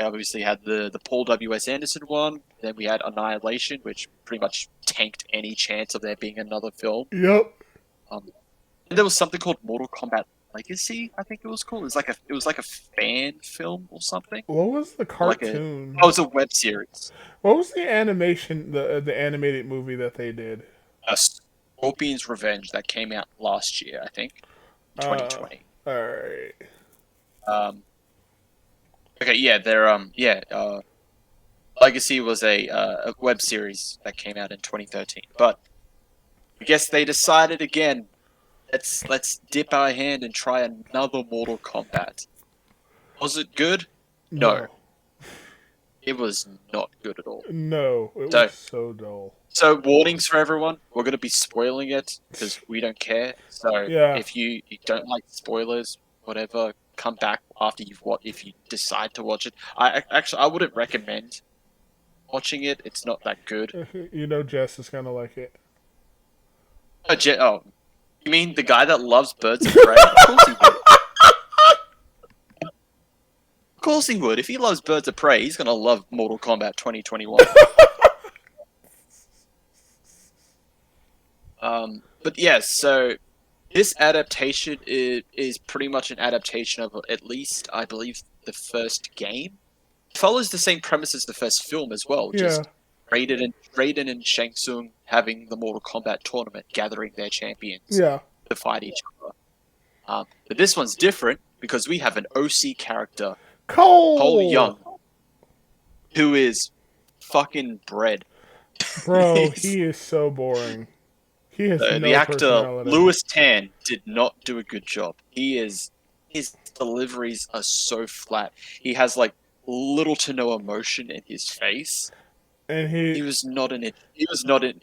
obviously had the Paul W.S. Anderson one. Then we had Annihilation, which pretty much tanked any chance of there being another film. Yep. And there was something called Mortal Kombat Legacy, I think it was called. It was like a fan film or something. What was the cartoon? It was a web series. What was the animation, the animated movie that they did? Scorpion's Revenge that came out last year, I think. 2020. Alright. Okay, yeah, they're Legacy was a web series that came out in 2013, but I guess they decided again. Let's dip our hand and try another Mortal Kombat. Was it good? No. It was not good at all. No, it was so dull. So warnings for everyone. We're going to be spoiling it because we don't care. So if you don't like spoilers, whatever, come back after you've watched. If you decide to watch it, I wouldn't recommend watching it. It's not that good. You know, Jess is gonna like it. Oh, you mean the guy that loves Birds of Prey? Of course he would. Of course he would. If he loves Birds of Prey, he's gonna love Mortal Kombat 2021. But yes, so this adaptation is pretty much an adaptation of at least, I believe, the first game. It follows the same premise as the first film as well. Just Raiden and Shang Tsung having the Mortal Kombat tournament, gathering their champions to fight each other. But this one's different because we have an OC character, Cole Young, who is fucking bread. Bro, he is so boring. He has no the actor personality. Louis Tan did not do a good job. His deliveries are so flat. He has like little to no emotion in his face. And he was not an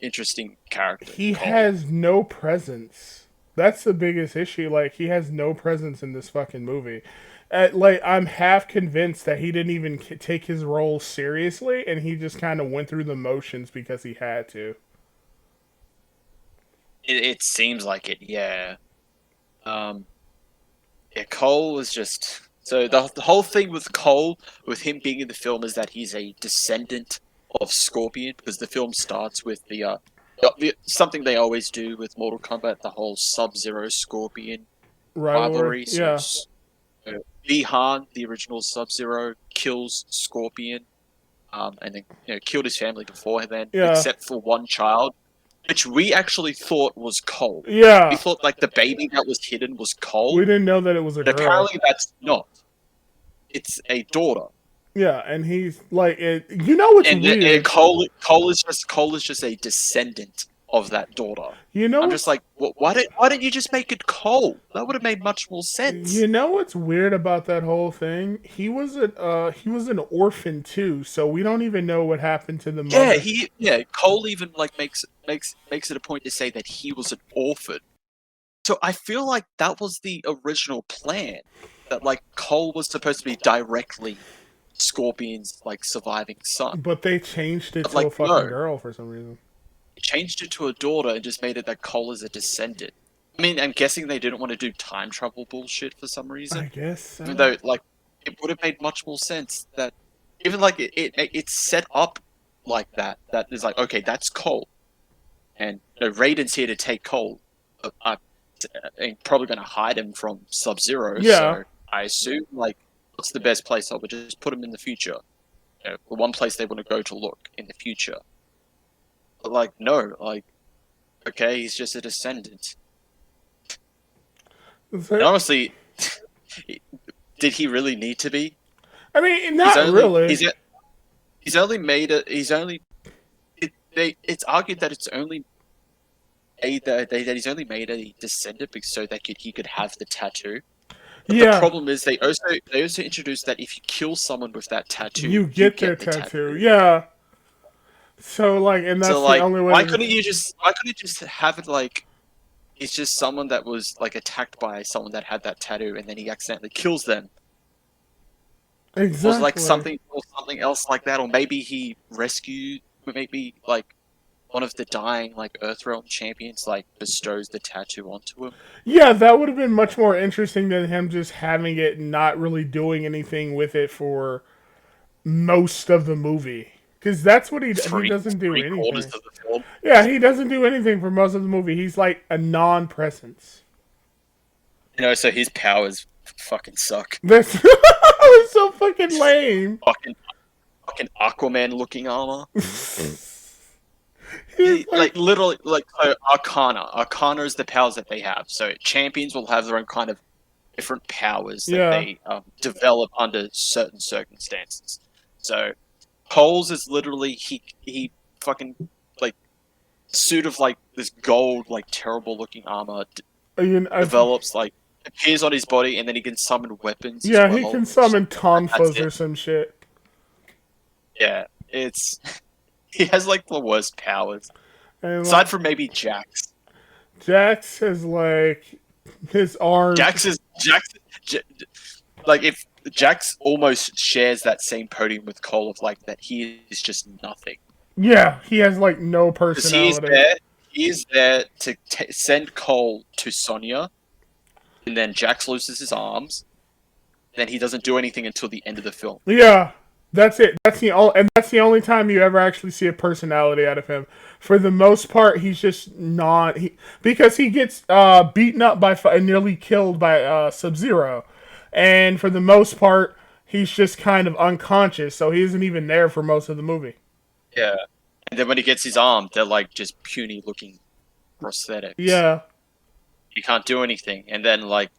interesting character. He has no presence. That's the biggest issue. Like, he has no presence in this fucking movie. Like, I'm half convinced that he didn't even take his role seriously, and he just kind of went through the motions because he had to. It seems like it, yeah. Cole was just... So the whole thing with Cole, with him being in the film, is that he's a descendant of Scorpion, because the film starts with the something they always do with Mortal Kombat, the whole Sub-Zero Scorpion rivalry. So, Bi-Han, the original Sub-Zero, kills Scorpion, and then killed his family before then, except for one child, which we actually thought was Cole. Yeah, we thought like the baby that was hidden was Cole. We didn't know that it was a girl. Apparently, that's not. It's a daughter. Yeah, and he's like, you know what's weird? And Cole is just a descendant of that daughter. You know, I'm just like, why didn't you just make it Cole? That would have made much more sense. You know what's weird about that whole thing? He was an orphan too, so we don't even know what happened to the mother. Cole even like makes it a point to say that he was an orphan. So I feel like that was the original plan, that like Cole was supposed to be directly Scorpion's like surviving son. But they changed it to a fucking girl for some reason. Changed it to a daughter and just made it that Cole is a descendant. I mean, I'm guessing they didn't want to do time travel bullshit for some reason. I guess so. Even though, like, it would have made much more sense that even like it's set up like that. That is like, okay, that's Cole, and Raiden's here to take Cole. I'm probably going to hide him from Sub-Zero. Yeah. So I assume like, what's the best place? I would just put him in the future. The one place they want to go to look in the future. But like, no, like, okay, he's just a descendant. And honestly, did he really need to be? I mean, not really. He's only made it. It's argued that it's only that he's only made a descendant so that he could have the tattoo. But the problem is they also introduced that if you kill someone with that tattoo, you get their tattoo. Yeah. So like, and that's the only way. Why couldn't you just have it like it's just someone that was like attacked by someone that had that tattoo, and then he accidentally kills them? Exactly. Or like something else like that, or maybe he rescued, maybe like one of the dying like Earthrealm champions like bestows the tattoo onto him. Yeah, that would have been much more interesting than him just having it and not really doing anything with it for most of the movie. Because that's what he doesn't do anything. Of the film. Yeah, he doesn't do anything for most of the movie. He's like a non-presence. So his powers fucking suck. That's so fucking lame. Fucking Aquaman looking armor. Like literally, like Arcana. Arcana is the powers that they have. So champions will have their own kind of different powers that they develop under certain circumstances. So Cole's is literally he fucking like suit of like this gold like terrible looking armor develops like appears on his body and then he can summon weapons. Yeah, as well. he can summon tonfas or it. some shit. Yeah, it's he has like the worst powers. And Aside from maybe Jax. Jax has like his arms. Like if Jax almost shares that same podium with Cole of like that he is just nothing. Yeah, he has like no Because personality. he is there to send Cole to Sonya, and then Jax loses his arms. Then he doesn't do anything until the end of the film. Yeah, that's it. That's the only time you ever actually see a personality out of him. For the most part, he's just not because he gets beaten up by and nearly killed by Sub-Zero, and for the most part, he's just kind of unconscious, so he isn't even there for most of the movie. Yeah, and then when he gets his arm, they're like just puny looking prosthetics. Yeah, he can't do anything, and then like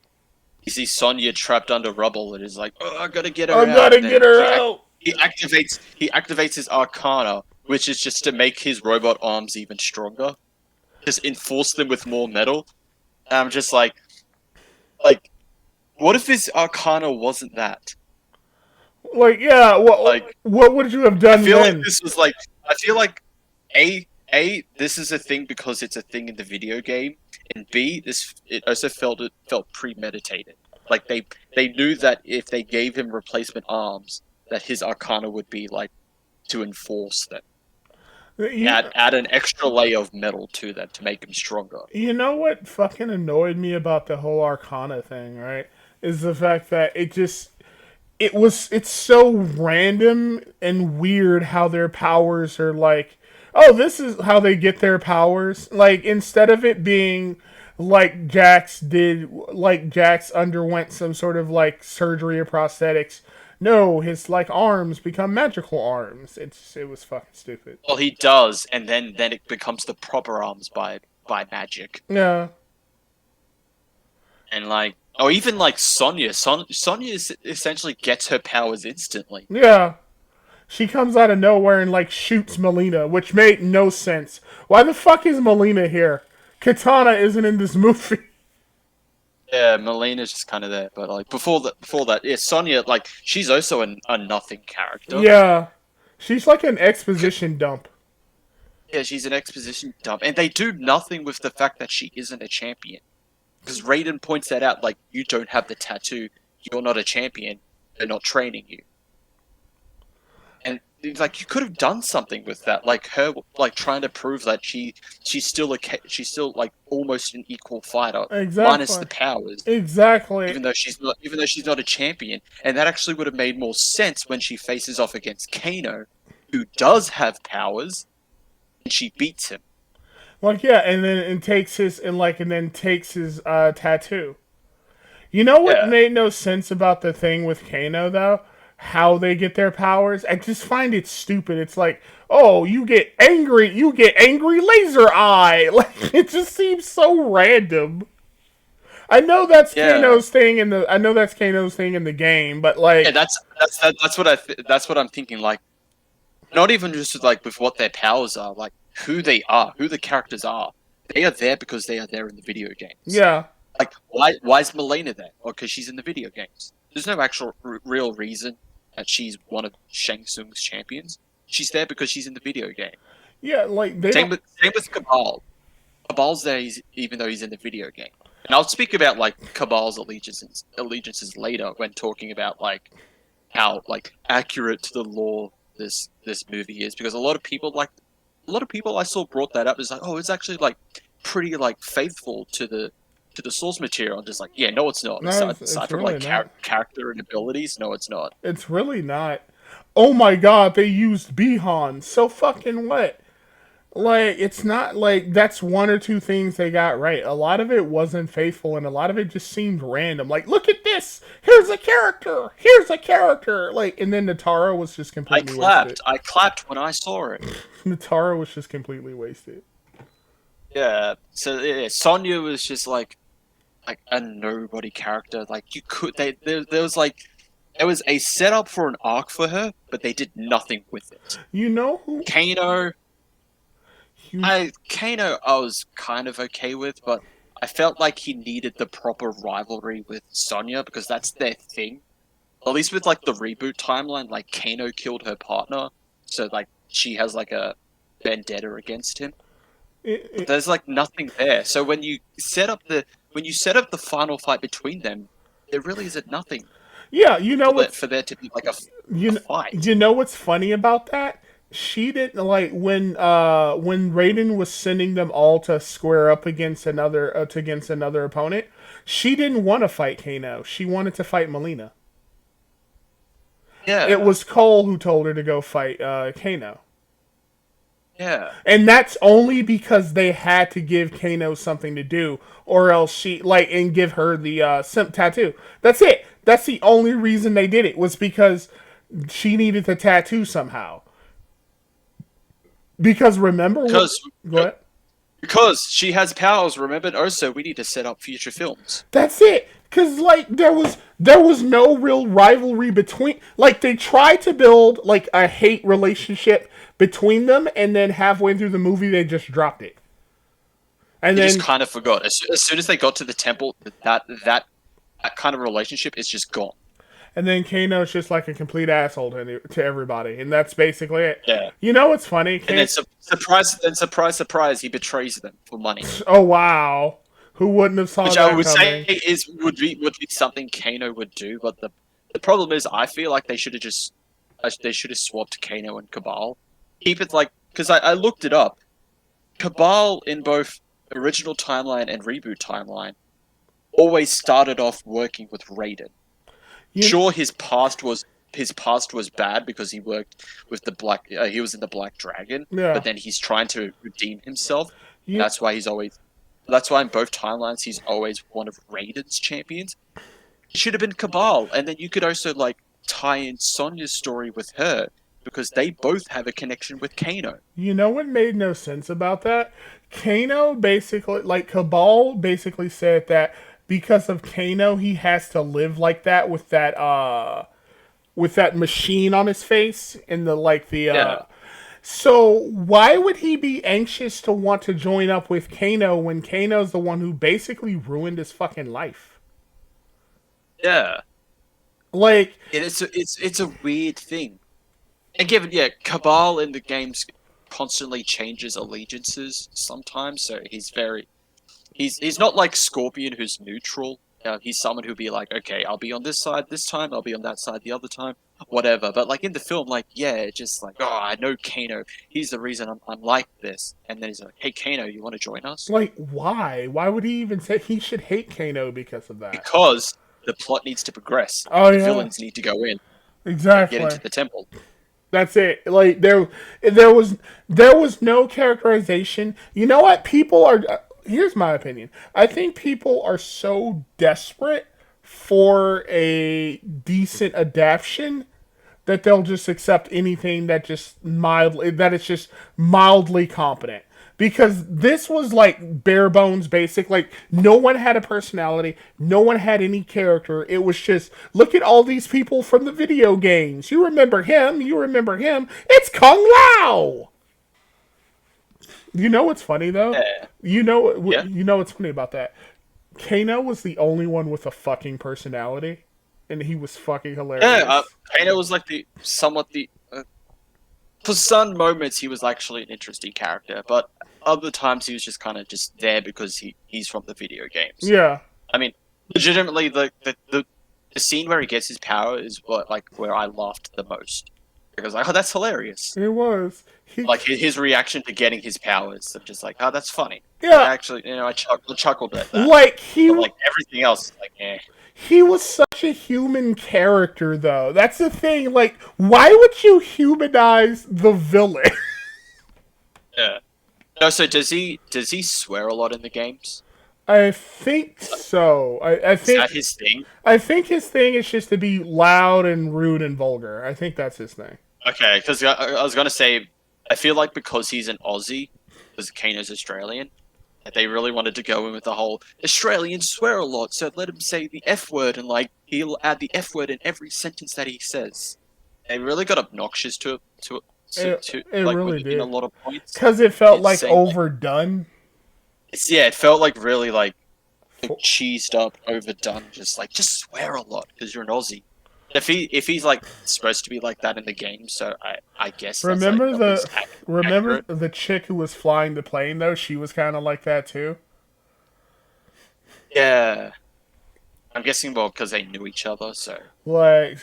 he sees Sonya trapped under rubble, and is like, "Oh, I gotta get her out." I gotta get her out. He activates his Arcana, which is just to make his robot arms even stronger, just enforce them with more metal. And I'm just like, what if his Arcana wasn't that? Like, yeah, what would you have done I feel then? like this was like, I feel like this is a thing because it's a thing in the video game, and B, it also felt premeditated. Like they knew that if they gave him replacement arms, that his Arcana would be like to enforce them. Add an extra layer of metal to them to make him stronger. You know what fucking annoyed me about the whole Arcana thing, right? Is the fact that it's so random and weird how their powers are like, oh, this is how they get their powers. Like, instead of it being like Jax underwent some sort of like surgery or prosthetics. No, his like arms become magical arms. It was fucking stupid. Well, he does, and then it becomes the proper arms by magic. Yeah. And like, or even like Sonya. Sonya essentially gets her powers instantly. Yeah. She comes out of nowhere and like shoots Melina, which made no sense. Why the fuck is Melina here? Katana isn't in this movie. Yeah, Melina's just kind of there, but like before that, yeah, Sonya, like she's also a nothing character. Yeah, she's like an exposition dump. Yeah, she's an exposition dump, and they do nothing with the fact that she isn't a champion. Because Raiden points that out, like, you don't have the tattoo, you're not a champion, they're not training you. And like you could have done something with that, like her like trying to prove that she's still like almost an equal fighter, Exactly. minus the powers. Exactly. Even though she's not a champion, and that actually would have made more sense when she faces off against Kano, who does have powers, and she beats him. Like, yeah, and then takes his tattoo. You know what made no sense about the thing with Kano though? How they get their powers? I just find it stupid. It's like, oh, you get angry laser eye. Like, it just seems so random. I know that's Kano's thing in the game, but like, yeah, that's what I'm thinking. Like, not even just like with what their powers are, like who they are, who the characters are. They are there because they are there in the video games. Yeah. Like, why is Melina there? Or because she's in the video games. There's no actual real reason that she's one of Shang Tsung's champions. She's there because she's in the video game. Yeah, like same with Cabal. Cabal's there even though he's in the video game. And I'll speak about like Cabal's allegiances later when talking about like how like accurate to the lore this movie is, because a lot of people I saw brought that up as like, oh, it's actually like pretty like faithful to the source material. I'm just like, yeah, no, it's not. No, aside from really like character and abilities, no, it's not. It's really not. Oh my god, they used Bihan. So fucking what? Like, it's not like that's one or two things they got right. A lot of it wasn't faithful, and a lot of it just seemed random. Like, look at this. Here's a character. Like, and then Natara was just completely wasted. I clapped when I saw it. Natara was just completely wasted. Yeah. So yeah, Sonya was just like a nobody character. Like there was like there was a setup for an arc for her, but they did nothing with it. You know who? Kano, Kano, I was kind of okay with, but I felt like he needed the proper rivalry with Sonya because that's their thing. At least with like the reboot timeline, like Kano killed her partner, so like she has like a vendetta against him. But there's like nothing there. So when you set up the final fight between them, there really isn't nothing. Yeah, you know what? For there to be like a fight. You know what's funny about that? She didn't like when Raiden was sending them all to square up against another opponent. She didn't want to fight Kano. She wanted to fight Melina. Yeah, it was Cole who told her to go fight Kano. Yeah, and that's only because they had to give Kano something to do, or else and give her the simp tattoo. That's it. That's the only reason they did it, was because she needed the tattoo somehow. Because remember, go ahead. Because she has powers, remember? Also, we need to set up future films. That's it. Because, there was no real rivalry between... they tried to build, a hate relationship between them, and then halfway through the movie, they just dropped it. And they just kind of forgot. As soon as they got to the temple, that kind of relationship is just gone. And then Kano's just a complete asshole to everybody, and that's basically it. Yeah. You know what's funny? And then surprise, he betrays them for money. Oh wow! Who wouldn't have saw that coming? Which I would say would be something Kano would do, but the problem is, I feel like they should have swapped Kano and Cabal. Keep it because I looked it up. Cabal in both original timeline and reboot timeline always started off working with Raiden. Sure, his past was bad because he worked with the Black. He was in the Black Dragon, but then he's trying to redeem himself. That's why That's why in both timelines he's always one of Raiden's champions. He should have been Cabal, and then you could also tie in Sonya's story with her because they both have a connection with Kano. You know what made no sense about that? Kano basically, Cabal basically said that because of Kano, he has to live like that with that machine on his face and So why would he be anxious to want to join up with Kano when Kano's the one who basically ruined his fucking life? Yeah. It's a weird thing. And given Cabal in the games constantly changes allegiances sometimes, so he's not like Scorpion who's neutral. He's someone who'd be okay, I'll be on this side this time, I'll be on that side the other time, whatever. But in the film, just oh, I know Kano, he's the reason I'm like this. And then he's like, hey Kano, you want to join us? Why? Why would he even say he should hate Kano because of that? Because the plot needs to progress. Oh, the villains need to go in. Exactly. Get into the temple. That's it. There was no characterization. You know what? People are... Here's my opinion. I think people are so desperate for a decent adaptation that they'll just accept anything that is just mildly competent. Because this was bare bones basic. No one had a personality. No one had any character. It was just, look at all these people from the video games. You remember him. You remember him. It's Kung Lao! You know what's funny, though? Yeah. You know what's funny about that? Kano was the only one with a fucking personality. And he was fucking hilarious. Yeah, Kano was for some moments, he was actually an interesting character, but other times he was just kind of just there because he's from the video games. Yeah. I mean, legitimately, the scene where he gets his power is where I laughed the most. Because oh, that's hilarious. It was. His reaction to getting his powers, I'm just oh, that's funny. Yeah. Actually, I chuckled at that. Everything else, eh. He was such a human character, though. That's the thing. Why would you humanize the villain? Yeah. No, so does he swear a lot in the games? I think so. I think is that his thing? I think his thing is just to be loud and rude and vulgar. I think that's his thing. Okay, because I was gonna say, I feel like because he's an Aussie, because Kano's Australian, They really wanted to go in with the whole Australians swear a lot, so let him say the F word and like he'll add the F word in every sentence that he says. They really got obnoxious to It like really within a did. lot of points. Because it felt It's like saying, like, overdone. it felt like really like Fo- cheesed up, overdone, just swear a lot because you're an Aussie. If he's like supposed to be like that in the game, so I guess that's, like, Remember at the least remember accurate. the chick who was flying the plane though? She was kind of like that too. Yeah, I'm guessing well because they knew each other, so Like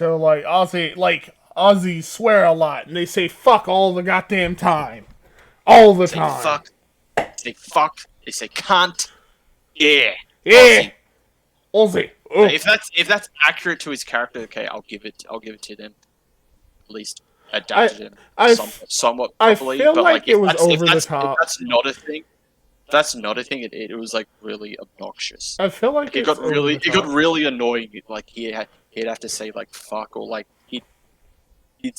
Aussies swear a lot and they say fuck all the goddamn time, all the say time. fuck, they say can't. Yeah, Yeah, Aussie. Aussie. Oh. If that's accurate to his character, okay, I'll give it to them. At least adapted him somewhat I properly. feel but like it if was that's, over the if top. that's not a thing. That's not a thing. It was like really obnoxious. I feel like It it's got really over the top. annoying. Like he'd have to say like fuck or like he'd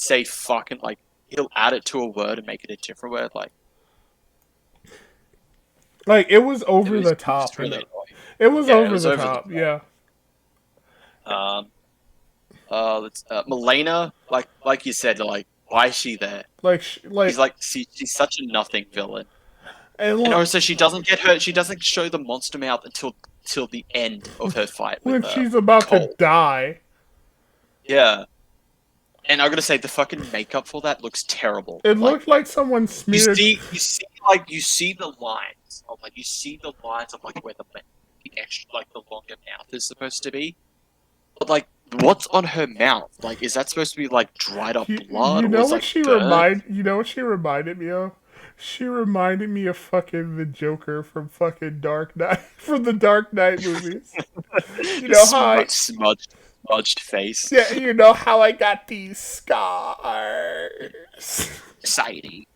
say fuck and like he'll add it to a word and make it a different word. Like it was over the It top. was really annoying. It was Yeah, it over was the over the top. top. Yeah. Let's Milena, like you said, like why is she there? She's such a nothing villain. and And look, also, she doesn't get hurt. She doesn't show the monster mouth until the end of her fight when with she's about Cole. to die. Yeah, and I'm gonna say the fucking makeup for that looks terrible. It looked like someone you smeared. you see the lines of like where the extra like the longer mouth is supposed to be, but like what's on her mouth? Like, is that supposed to be like dried up blood You or know is what like she burnt? You know what she reminded me of? She reminded me of fucking the Joker from fucking Dark Knight from the Dark Knight movies. You know how I Smudged face. yeah, you know how I got these scars. Exciting.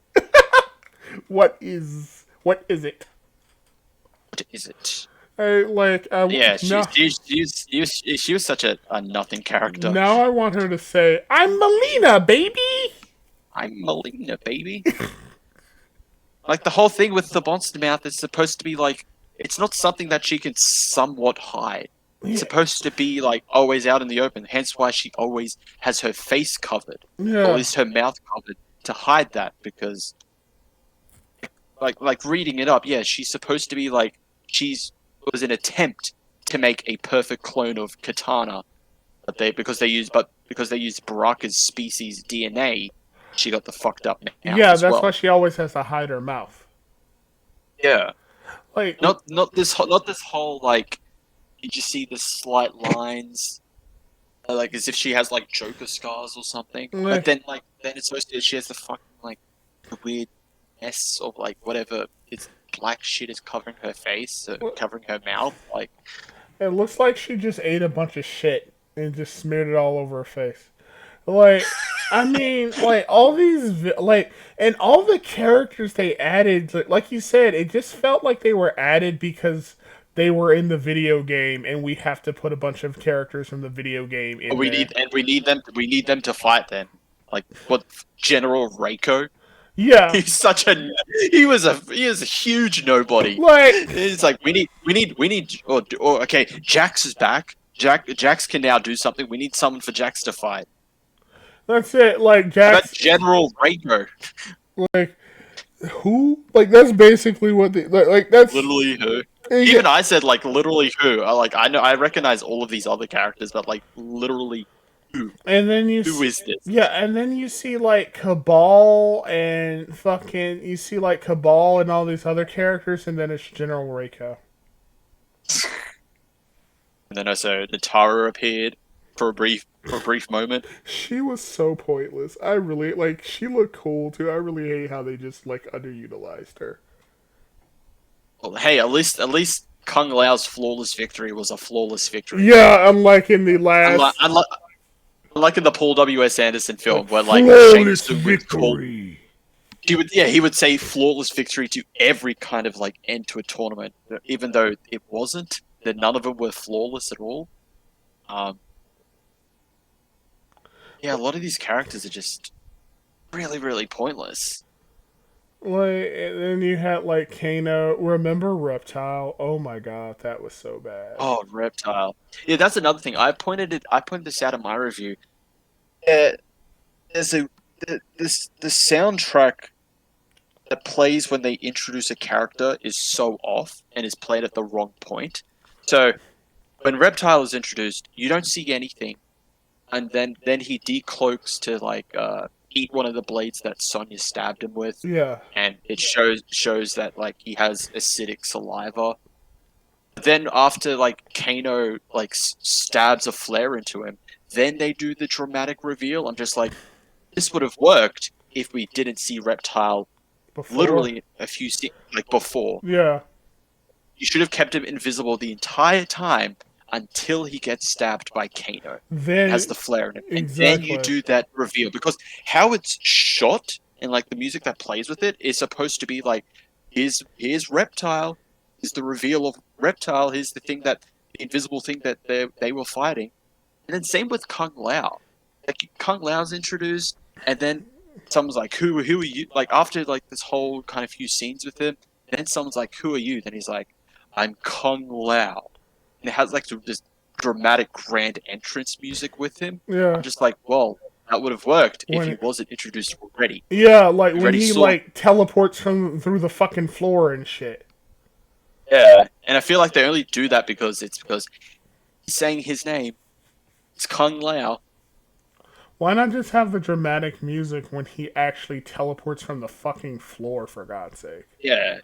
What is it? What is it? Yeah, She was such a nothing character. now I want her to say, "I'm Melina, baby." I'm Melina, baby. Like the whole thing with the monster mouth is supposed to be like it's not something that she can somewhat hide. It's supposed to be like always out in the open. Hence why she always has her face covered, or Yeah. at least her mouth covered, to hide that. Because, like reading it up, yeah, she's supposed to be like it was an attempt to make a perfect clone of Katana, but because they used Baraka's species DNA, she got the fucked up mouth Yeah, as that's well. why she always has to hide her mouth. Yeah. Like Not this whole like. Did you see the slight lines, like as if she has like Joker scars or something? Yeah. But then it's supposed to she has the fucking like the weird mess of like whatever it's black shit is covering her face, covering her mouth. Like it looks like she just ate a bunch of shit and just smeared it all over her face. Like, I mean, like all these, and all the characters they added, like you said, it just felt like they were added because they were in the video game, and we have to put a bunch of characters from the video game in we there. need them to fight them. Like what General Reiko? Yeah, he was a huge nobody. like It's like we need or okay, Jax is back. Jax can now do something. We need someone for Jax to fight. that's it. Like How about Jax, General Reiko? like who? Like that's basically what they like. That's Literally who? yeah. Even I said like literally who. I recognize all of these other characters, but like literally who? And then Who is this? Yeah, and then you see like Cabal and fucking Cabal and all these other characters, and then it's General Reiko. And then also Natara appeared for a brief moment. She was so pointless. I really she looked cool too. I really hate how they just underutilized her. Well, hey, at least Kung Lao's flawless victory was a flawless victory. Yeah, unlike in the last Unlike in the Paul W.S. Anderson film, where like flawless Shang Tsung would call, victory. he would say flawless victory to every kind of like end to a tournament, even though it wasn't. That none of them were flawless at all. Yeah, a lot of these characters are just really, really pointless. Like, and then you had like Kano. Remember Reptile? Oh my god, that was so bad. Oh, Reptile. Yeah, that's another thing. I pointed this out in my review. There's the soundtrack that plays when they introduce a character is so off and is played at the wrong point. So when Reptile is introduced, you don't see anything, and then he decloaks to like eat one of the blades that Sonya stabbed him with, Yeah. and it shows that like he has acidic saliva. Then after like Kano like stabs a flare into him, then they do the dramatic reveal. I'm just like, this would have worked if we didn't see Reptile Before. literally a few like before. Yeah. You should have kept him invisible the entire time until he gets stabbed by Kano. Then Has the flare in him. And exactly. then you do that reveal. Because how it's shot and like the music that plays with it is supposed to be like, here's Reptile, here's the reveal of Reptile, here's the invisible thing that they were fighting. And then same with Kung Lao. Like Kung Lao's introduced, and then someone's like, who are you? Like after like this whole kind of few scenes with him, then someone's like, who are you? Then he's like, I'm Kung Lao. And it has like this dramatic grand entrance music with him. Yeah. I'm just like, well, that would have worked if When he wasn't introduced already. Yeah, like when already he saw- like teleports through the fucking floor and shit. Yeah. And I feel like they only do that because he's saying his name. It's Kung Lao. Why not just have the dramatic music when he actually teleports from the fucking floor, for God's sake? Yeah.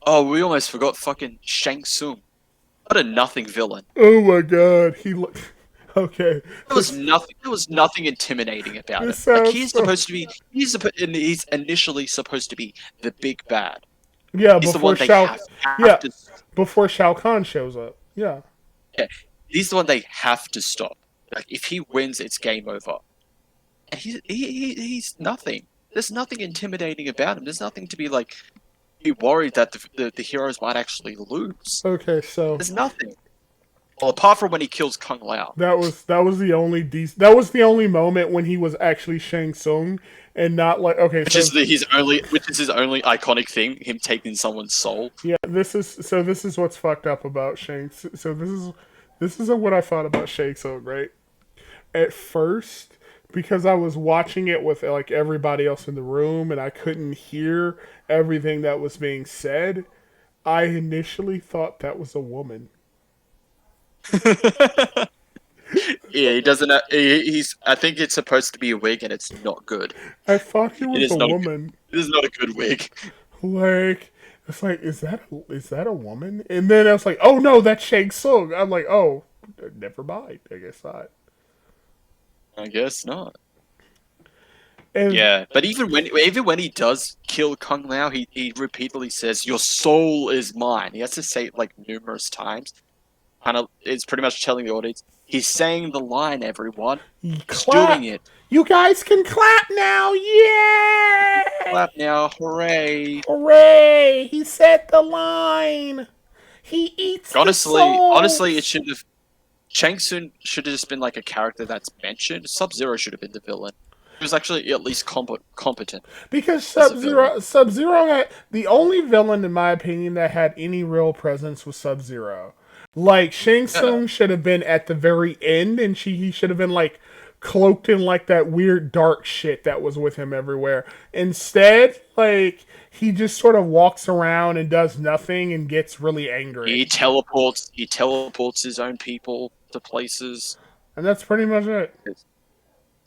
Oh, we almost forgot fucking Shang Tsung. What a nothing villain. Oh my god, okay. There was nothing intimidating about it. This Like sounds he's so- supposed to be, he's initially supposed to be the big bad. Yeah, He's the before one they Shao have to, before Shao Kahn shows up. Yeah. he's the one they have to stop. Like if he wins, it's game over. And he's nothing. There's nothing intimidating about him. There's nothing to be like be worried that the heroes might actually lose. Okay, so There's nothing. Well, apart from when he kills Kung Lao. that was the only that was the only moment when he was actually Shang Tsung and not like Which is his only iconic thing, him taking someone's soul. Yeah, this is what's fucked up about Shang. So this is what I thought about Shang Tsung, right? At first, because I was watching it with like everybody else in the room and I couldn't hear everything that was being said, I initially thought that was a woman. Yeah, he doesn't. He's. I think it's supposed to be a wig, and it's not good. I thought it It was is a not a woman. This is not a good wig. Like, it's like, is that a woman? And then I was like, oh no, that's Shang Tsung. I'm like, oh, never mind. I guess not. I guess not. And Yeah, but even when he does kill Kung Lao, he repeatedly says, "Your soul is mine." He has to say it like numerous times. Kind of, it's pretty much telling the audience he's saying the line. Everyone, he's clap. doing it. You guys can clap now. Yeah! Clap now! Hooray! Hooray! He said the line. He eats Honestly, the souls. honestly, it should have. Shang Tsung should have just been like a character that's mentioned. Sub-Zero should have been the villain. He was actually at least competent. Because as a villain. Sub-Zero had the only villain, in my opinion, that had any real presence was Sub-Zero. Like Shang Tsung should have been at the very end, and he should have been like cloaked in like that weird dark shit that was with him everywhere. Instead, like he just sort of walks around and does nothing and gets really angry. He teleports his own people to places. And that's pretty much it.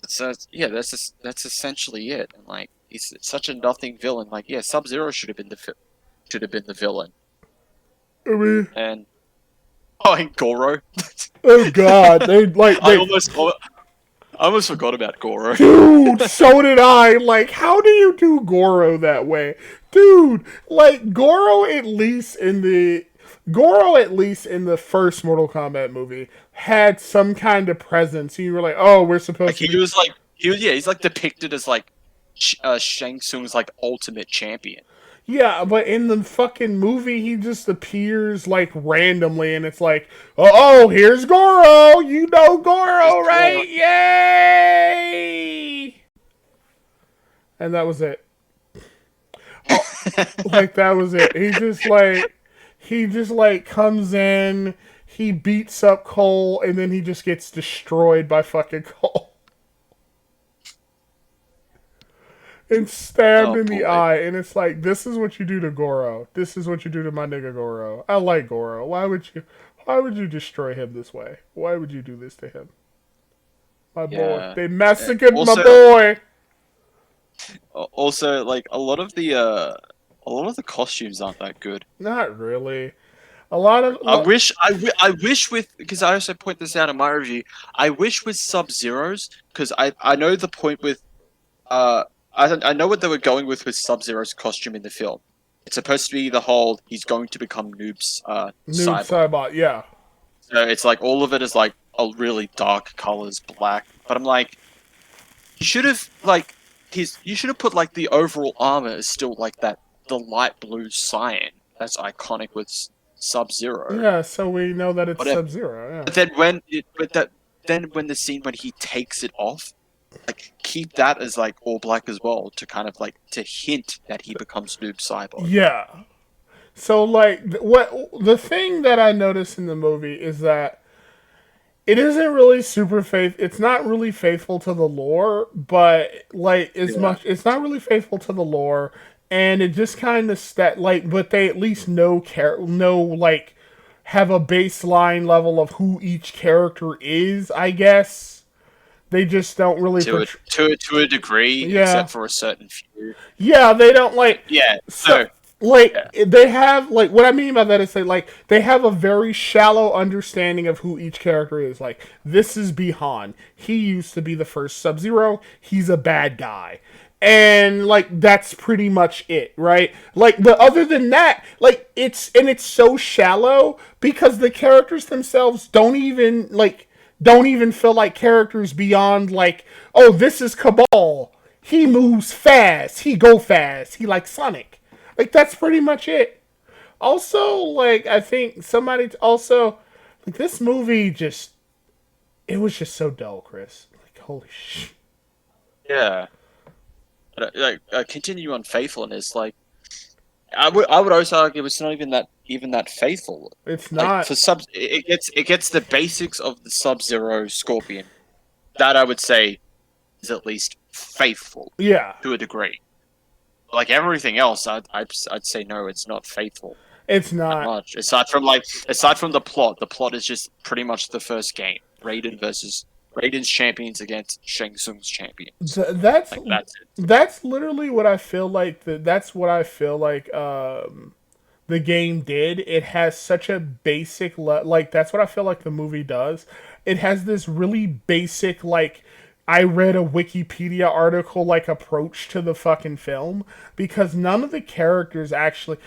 That's essentially it. And like he's such a nothing villain. Like Sub-Zero should have been the villain. I mean, And and Goro. oh god, I almost forgot about Goro. Dude, so did I. Like, how do you do Goro that way? Dude, like, Goro at least in the first Mortal Kombat movie had some kind of presence. You were like, oh, we're supposed Like to he's like depicted as like Shang Tsung's like ultimate champion. Yeah, but in the fucking movie, he just appears, like, randomly, and it's like, oh, here's Goro! You know Goro, right? Yay! And that was it. Like that was it. He just like comes in, he beats up Cole, and then he just gets destroyed by fucking Cole. And stabbed Oh in the boy. eye, and it's like, this is what you do to Goro. This is what you do to my nigga Goro. I like Goro. Why would you destroy him this way? Why would you do this to him? My boy. Yeah. They massacred my Also- boy. Also, like a lot of the costumes aren't that good. Not really. A lot of I wish with, because I also point this out in my review. I wish with Sub-Zeros, because I know the point with I know what they were going with Sub-Zero's costume in the film. It's supposed to be the whole he's going to become Noob's Noob cyber. Saibot, yeah. So it's like all of it is like a really dark colors, black. But I'm like, you should have like you should have put like the overall armor is still like that, the light blue cyan that's iconic with Sub-Zero. Yeah, so we know that it's Whatever. Sub-Zero, yeah. But then when the scene when he takes it off, like keep that as like all black as well to kind of like to hint that he becomes Noob Cyborg. Yeah. So like what the thing that I noticed in the movie is that it isn't really it's not really faithful to the lore, but like it's not really faithful to the lore, and it just kind of but they at least know like have a baseline level of who each character is, I guess. They just don't really to a degree, Yeah. except for a certain few. Yeah, they don't like Yeah, so they have like what I mean by that is they have a very shallow understanding of who each character is. Like this is Bihan. He used to be the first Sub-Zero. He's a bad guy. And like that's pretty much it, right? Like but other than that, like it's so shallow because the characters themselves don't even feel like characters beyond like, oh, this is Cabal. He moves fast. He go fast. He like Sonic. Like that's pretty much it. Also, like I think somebody also like this movie it was just so dull, Chris. Like holy shit. Yeah. But, like continue on faithfulness. Like I would also argue it's not even that faithful. It's Like, not. for it gets the basics of the Sub-Zero Scorpion. That I would say is at least faithful Yeah. to a degree. Like everything else, I'd say no, it's not faithful It's that not. much. Aside from the plot is just pretty much the first game. Raiden's champions against Shang Tsung's champions. That's Like that's it. that's literally what I feel like. That's what I feel like. The game did. It has such a basic like that's what I feel like the movie does. It has this really basic like I read a Wikipedia article like approach to the fucking film because none of the characters actually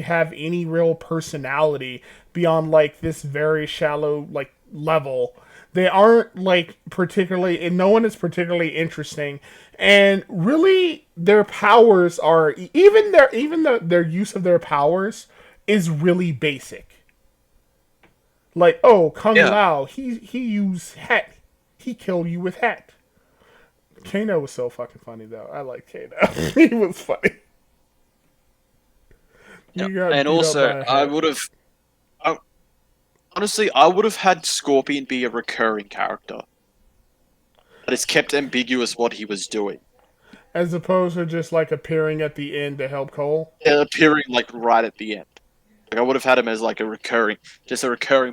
have any real personality beyond like this very shallow like level. They aren't like particularly, and no one is particularly interesting. And really, their powers are even their use of their powers is really basic. Like, oh, Kung Yeah. Lao, he used hat, he killed you with hat. Kano was so fucking funny though. I like Kano. He was funny. Yeah. He got And beat up also, by a I hat. would have. Honestly, I would have had Scorpion be a recurring character. But it's kept ambiguous what he was doing. As opposed to just like appearing at the end to help Cole. Appearing like right at the end. Like I would have had him as like a recurring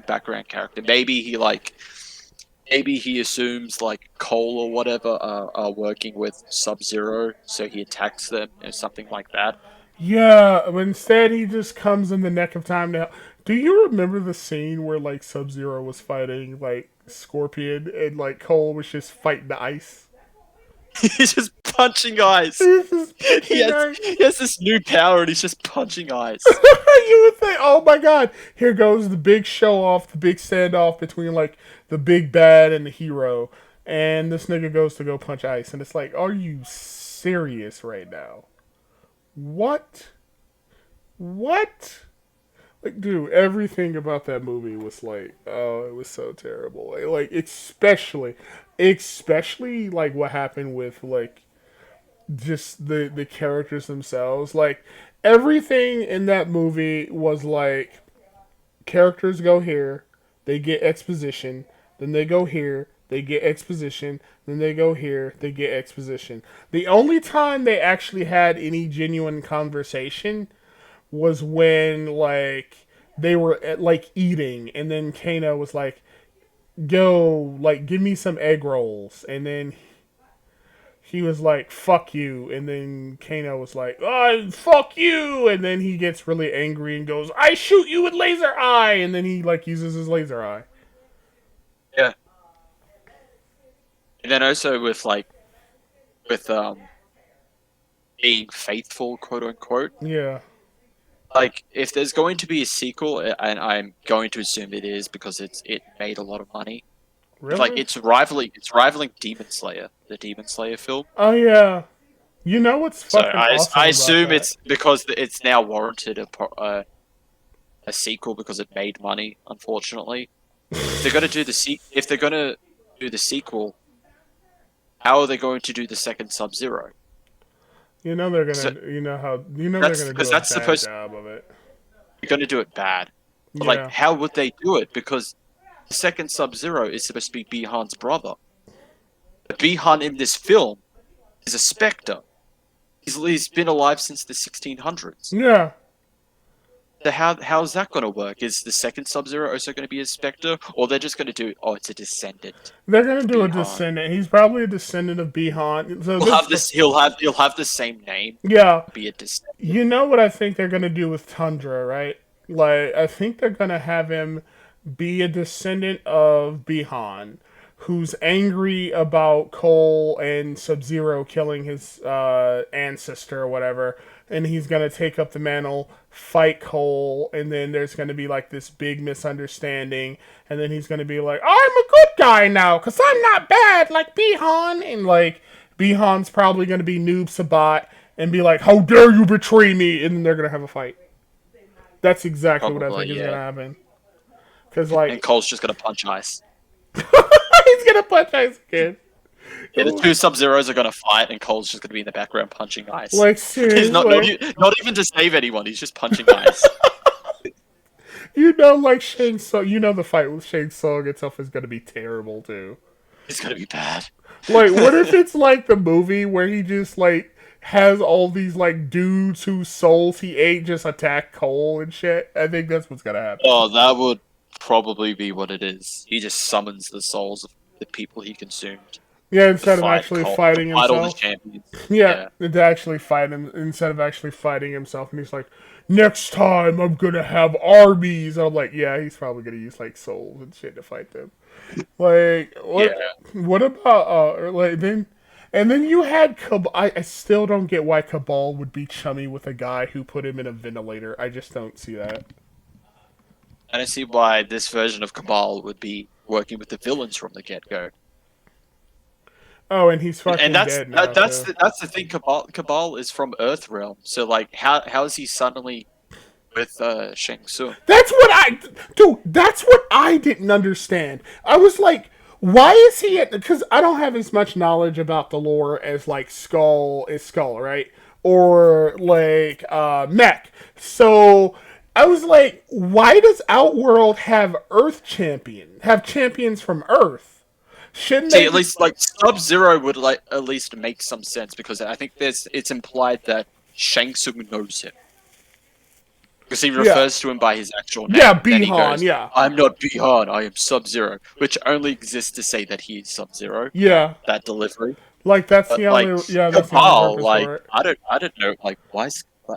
background character. Maybe he assumes like Cole or whatever are working with Sub-Zero, so he attacks them or something like that. Yeah, but instead he just comes in the neck of time now. Do you remember the scene where like Sub-Zero was fighting like Scorpion and like Cole was just fighting the ice? He's just punching eyes. He's just He has this new power and he's just punching eyes. You would think, oh my god, here goes the big show off, the big standoff between like the big bad and the hero, and this nigga goes to go punch ice, and it's like, are you serious right now? What? Like, dude, everything about that movie was like, oh, it was so terrible. Like especially like what happened with like just the characters themselves. Like everything in that movie was like characters go here, they get exposition, then they go here, they get exposition, then they go here, they get exposition. The only time they actually had any genuine conversation was when like they were like eating, and then Kano was like, "Go, like, give me some egg rolls," and then he was like, "Fuck you," and then Kano was like, "Oh, fuck you," and then he gets really angry and goes, "I shoot you with laser eye," and then he like uses his laser eye. Yeah. And then also with being faithful, quote unquote. Yeah. Like, if there's going to be a sequel, and I'm going to assume it is because it made a lot of money. Really? Like it's rivaling Demon Slayer, the Demon Slayer film. Oh yeah. You know what's So fucking awesome I about assume that? it's because it's now warranted a sequel because it made money. Unfortunately, if they're gonna do if they're gonna do the sequel, how are they going to do the second Sub-Zero? You know they're gonna. So- they're gonna That's- do a 'cause that's bad supposed- job of it. They're gonna do it bad. But Yeah. like, how would they do it? Because the second Sub-Zero is supposed to be Bihan's brother. But Bihan in this film is a specter. He's been alive since the 1600s. Yeah. So how's that going to work? Is the second Sub-Zero also going to be a specter, or they're just going to do? Oh, it's a descendant. They're gonna do a Bihan. descendant. He's probably a descendant of Bihan. So He'll have this. He'll have the same name. Yeah. Be a descendant. You know what I think they're gonna do with Tundra, right? Like I think they're gonna have him be a descendant of Bihan, who's angry about Cole and Sub-Zero killing his ancestor or whatever, and he's gonna take up the mantle, fight Cole, and then there's gonna be like this big misunderstanding, and then he's gonna be like, "I'm a good guy now, cause I'm not bad like Bihan," and like Bihan's probably gonna be Noob Sabat and be like, "How dare you betray me?" And then they're gonna have a fight. That's exactly what I Probably, think is yeah. gonna happen. Cause like And Cole's just going to punch ice. he's gonna punch Ice again. Yeah, the two Sub-Zeros are going to fight, and Cole's just going to be in the background punching ice. Like He's seriously, not even to save anyone. He's just punching ice. you know, like Shang Tsung. You know, the fight with Shang Tsung itself is gonna be terrible too. It's going to be bad. Like, what if it's like the movie where he just like has all these like dudes whose souls he ate just attack Cole and shit? I think that's what's gonna happen. Oh, that would probably be what it is. He just summons the souls of the people he consumed. Yeah, instead of Fight actually Cole- fighting fight all the himself. champions. Yeah, to actually fight him instead of actually fighting himself, and he's like, "Next time I'm gonna have armies." And I'm like, yeah, he's probably gonna use like souls and shit to fight them. Like, what? Yeah. What about like then? And then you had Cabal. I still don't get why Cabal would be chummy with a guy who put him in a ventilator. I just don't see that. I don't see why this version of Cabal would be working with the villains from the get-go. Oh, and he's fucking And dead now. that's too. the thing. Cabal is from Earthrealm, so like, how is he suddenly with Shang Tsung? That's what I didn't understand. I was like, why is he at? Because I don't have as much knowledge about the lore as like Skull, right? Or like Mech. So I was like, why does Outworld have champions from Earth? Shouldn't See, they? at least like Sub-Zero would like at least make some sense because I think it's implied that Shang Tsung knows him. Because he refers to him by his actual name. Yeah, Then he Bihan, goes, yeah. I'm not Bihan, I am Sub-Zero. Which only exists to say that he is Sub-Zero. Yeah, That delivery. like that's But the like only. Yeah, that's the only Cabal, purpose like for it. I don't know, like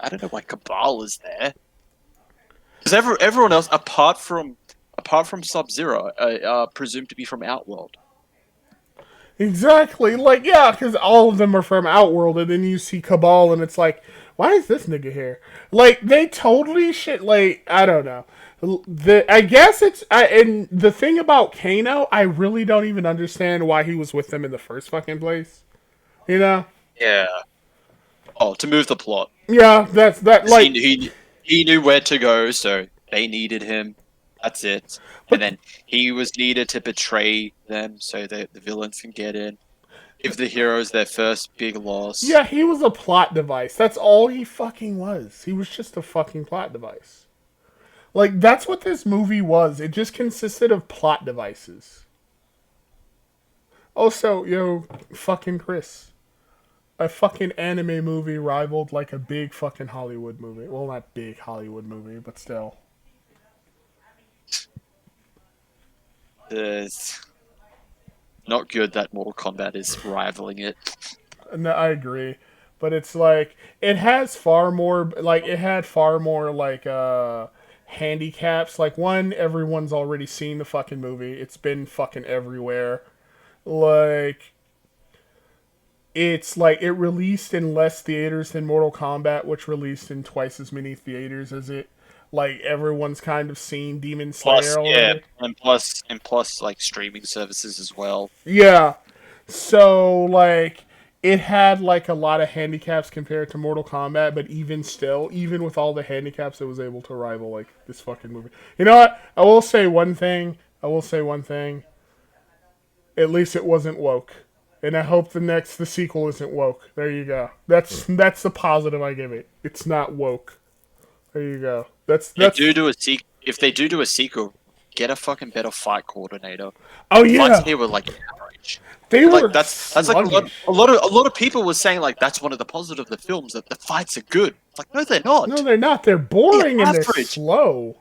I don't know why Cabal is there. Because everyone else apart from Sub-Zero are presumed to be from Outworld. Exactly. Like, yeah, because all of them are from Outworld, and then you see Cabal, and it's like, why is this nigga here? Like, they totally shit. Like, I don't know. I guess and the thing about Kano, I really don't even understand why he was with them in the first fucking place. You know? Yeah. Oh, to move the plot. Yeah, that's that. Like, He knew where to go, so they needed him. That's it. And then he was needed to betray them so that the villains can get in. give the heroes their first big loss. Yeah, he was a plot device. That's all he fucking was. He was just a fucking plot device. Like, that's what this movie was. It just consisted of plot devices. Also, fucking Chris. A fucking anime movie rivaled like a big fucking Hollywood movie. Well, not big Hollywood movie, but still. It's not good that Mortal Kombat is rivaling it. No, I agree. But it's like, it had far more handicaps. Like, one, everyone's already seen the fucking movie. It's been fucking everywhere. Like, it's like, it released in less theaters than Mortal Kombat, which released in twice as many theaters as it. Like, everyone's kind of seen Demon Slayer already. and plus, like, streaming services as well. Yeah. So, like, it had, like, a lot of handicaps compared to Mortal Kombat, but even still, even with all the handicaps, it was able to rival, like, this fucking movie. You know what? I will say one thing. At least it wasn't woke. And I hope the sequel isn't woke. There you go. That's the positive I give it. It's not woke. There you go. If they do do a sequel, get a fucking better fight coordinator. Oh yeah. Fights here were like average. They were like that's like a lot of people were saying like that's one of the positives of the films, that the fights are good. It's like, no, they're not. No, they're not. They're boring and they're average. slow.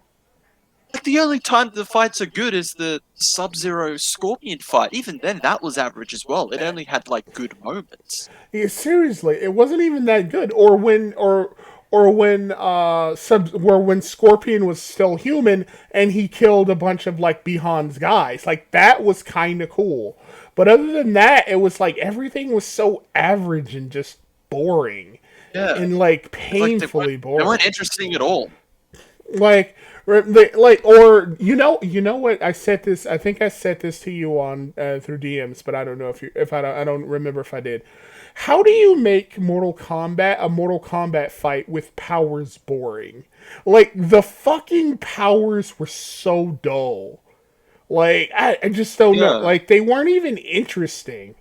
Like, the only time the fights are good is the Sub-Zero Scorpion fight. Even then, that was average as well. It only had like good moments. Yeah, seriously, it wasn't even that good. Or when Scorpion was still human and he killed a bunch of like Bihan's guys. Like, that was kind of cool. But other than that, it was like everything was so average and just boring. Yeah. And like painfully boring. They weren't interesting at all. Like, or you know what? I think I said this to you on through DMs, but I don't know I don't remember if I did. How do you make a Mortal Kombat fight with powers boring? Like, the fucking powers were so dull. Like, I just don't know. Like, they weren't even interesting.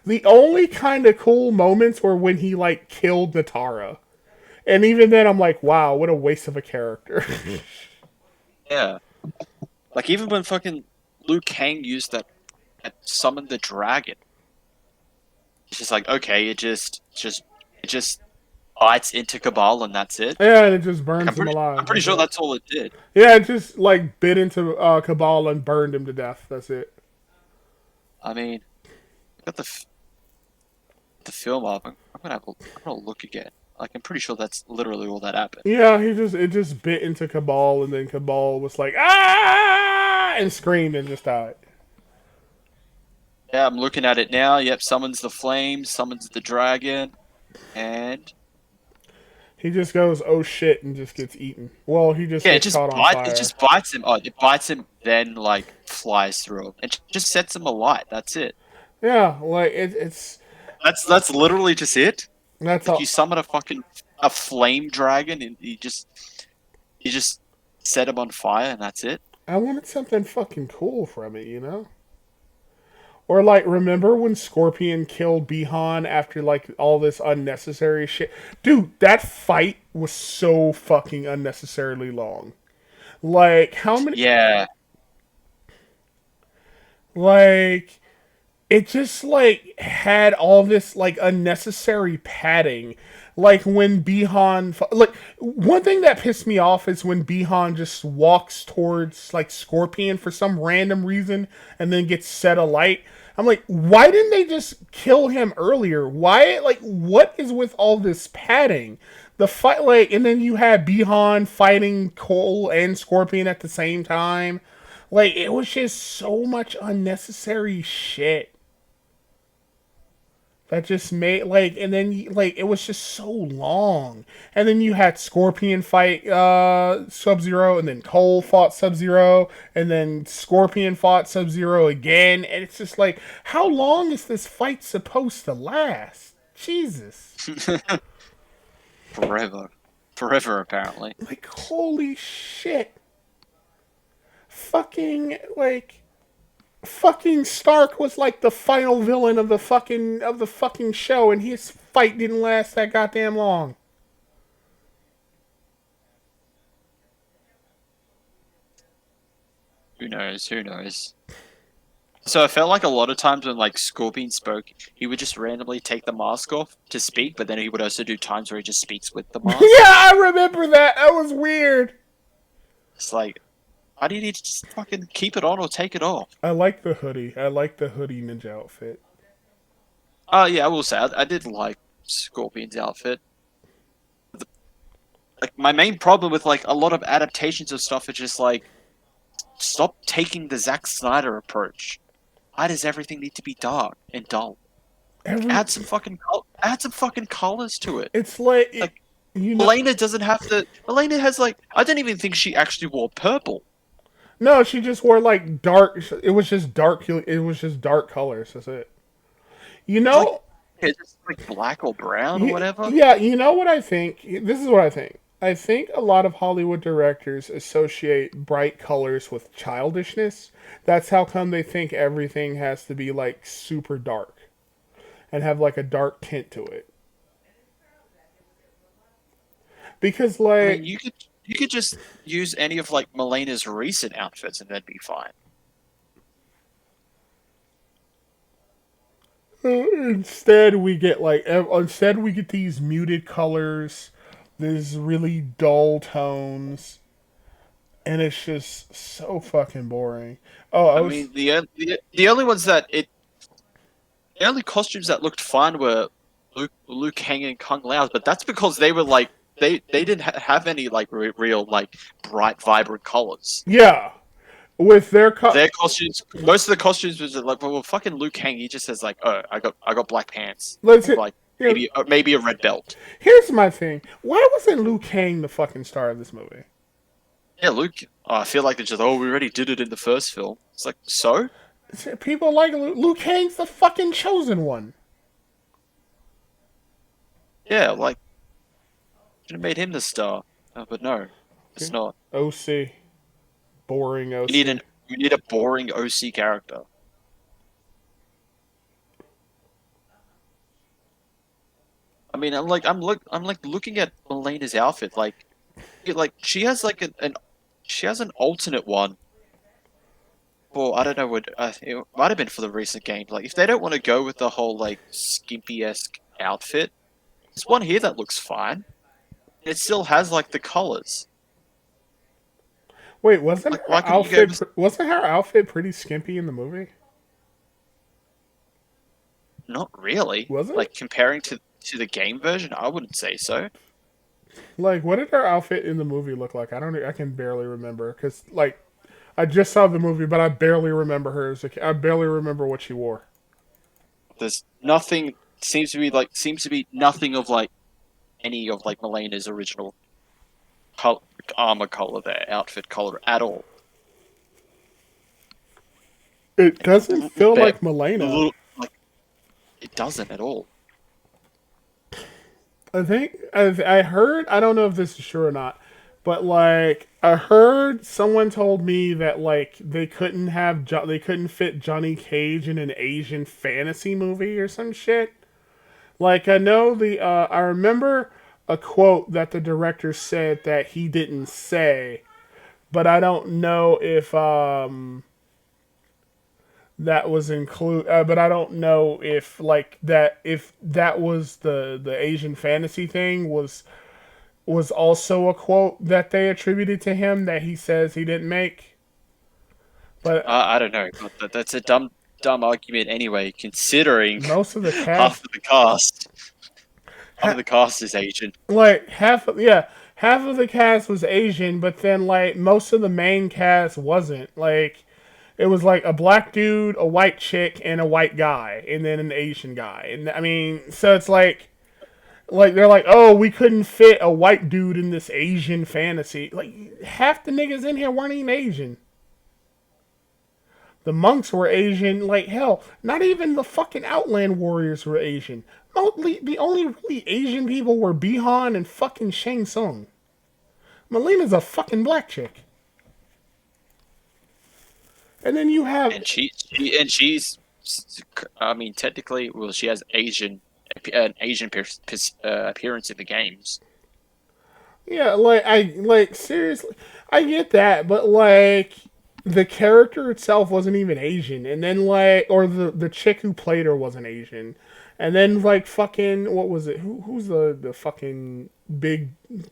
The only kind of cool moments were when he like killed Natara. And even then, I'm like, wow, what a waste of a character. Yeah. Like, even when fucking Liu Kang used that summoned the dragon. It's just like, okay, it just bites into Cabal and that's it. Yeah, and it just burns him alive. I'm pretty sure that's all it did. Yeah, it just, like, bit into Cabal and burned him to death. That's it. I mean, got the film up. I'm gonna look again. Like, I'm pretty sure that's literally all that happened. Yeah, it just bit into Cabal, and then Cabal was like, ah, and screamed and just died. Yeah, I'm looking at it now. Yep, summons the flames, summons the dragon, and he just goes, oh shit, and just gets eaten. Well, he just gets caught on fire. It just bites him. Oh, it bites him, then like flies through him. It just sets him alight. That's it. Yeah, like it's. That's literally just it. That's like, all. You summon a flame dragon, and you just set him on fire, and that's it. I wanted something fucking cool from it, you know? Or, like, remember when Scorpion killed Bihan after, like, all this unnecessary shit? Dude, that fight was so fucking unnecessarily long. Like, how many... Yeah. Like, it just, like, had all this, like, unnecessary padding. Like, when Bihan... Like, one thing that pissed me off is when Bihan just walks towards, like, Scorpion for some random reason and then gets set alight. I'm like, why didn't they just kill him earlier? Why, like, what is with all this padding? The fight, like, and then you had Bihan fighting Cole and Scorpion at the same time. Like, it was just so much unnecessary shit. That just made, like, and then, like, it was just so long. And then you had Scorpion fight Sub-Zero, and then Cole fought Sub-Zero, and then Scorpion fought Sub-Zero again. And it's just like, how long is this fight supposed to last? Jesus. Forever. Forever, apparently. Like, holy shit. Fucking, like... fucking Stark was like the final villain of the fucking show, and his fight didn't last that goddamn long. Who knows? Who knows? So I felt like a lot of times when like Scorpion spoke, he would just randomly take the mask off to speak, but then he would also do times where he just speaks with the mask. Yeah, I remember that. That was weird. It's like, why do you need to just fucking keep it on or take it off? I like the hoodie. I like the hoodie ninja outfit. Yeah, I will say I did like Scorpion's outfit. Like my main problem with like a lot of adaptations of stuff is just like, stop taking the Zack Snyder approach. Why does everything need to be dark and dull? Add some fucking colors to it. It's like, you know, Elena doesn't have to. Elena has like, I didn't even think she actually wore purple. No, she just wore like dark. It was just dark. It was just dark colors. That's it. You know, it's just like black or brown or whatever. Yeah, you know what I think. This is what I think. I think a lot of Hollywood directors associate bright colors with childishness. That's how come they think everything has to be like super dark and have like a dark tint to it. Because like, I mean, you could just use any of like Melena's recent outfits and that'd be fine. Instead we get these muted colors. There's really dull tones, and it's just so fucking boring. I mean, the only ones that the only costumes that looked fine were Liu Kang and Kung Lao's, but that's because they were like they didn't have any like real like bright vibrant colors. Yeah, with their costumes, most of the costumes was like, well, fucking Liu Kang, he just says like, oh, I got black pants, like. Maybe a red belt. Here's my thing. Why wasn't Liu Kang the fucking star of this movie? Yeah, Luke. I feel like they're just, we already did it in the first film. It's like, so? People like Liu Kang's the fucking chosen one. Yeah, like, should have made him the star. But no, it's not. OC. Boring OC. We need a boring OC character. I mean, I'm looking at Melena's outfit. Like she has like she has an alternate one. For I don't know what it might have been for the recent game. Like if they don't want to go with the whole like skimpy-esque outfit, there's one here that looks fine. It still has like the collars. Wait, wasn't her outfit pretty skimpy in the movie? Not really. Was it? Like comparing to the game version, I wouldn't say so. Like, what did her outfit in the movie look like? I can barely remember because, like, I just saw the movie, but I barely remember her. I barely remember what she wore. There's nothing. Seems to be nothing of like any of like Melena's original armor color there, outfit color at all. It doesn't feel like Melena. It doesn't at all. I think I heard, I don't know if this is true or not, but like I heard someone told me that like they couldn't fit Johnny Cage in an Asian fantasy movie or some shit. Like I know I remember a quote that the director said that he didn't say, but I don't know if that was but I don't know if that was the Asian fantasy thing was also a quote that they attributed to him that he says he didn't make. But I don't know. But that's a dumb argument anyway, considering most of the cast, half of the cast is Asian. Like half of the cast was Asian, but then like most of the main cast wasn't. Like it was like a black dude, a white chick, and a white guy, and then an Asian guy. And I mean, so it's like they're like, oh, we couldn't fit a white dude in this Asian fantasy. Like half the niggas in here weren't even Asian. The monks were Asian. Like hell, not even the fucking Outland warriors were Asian. The only really Asian people were Bihan and fucking Shang Tsung. Melena's a fucking black chick. And then you have And she's, I mean, technically, well, she has an Asian appearance in the games. yeah, like seriously, I get that, but like the character itself wasn't even Asian, and then like or the chick who played her wasn't Asian, and then like fucking what was it? Who's the fucking big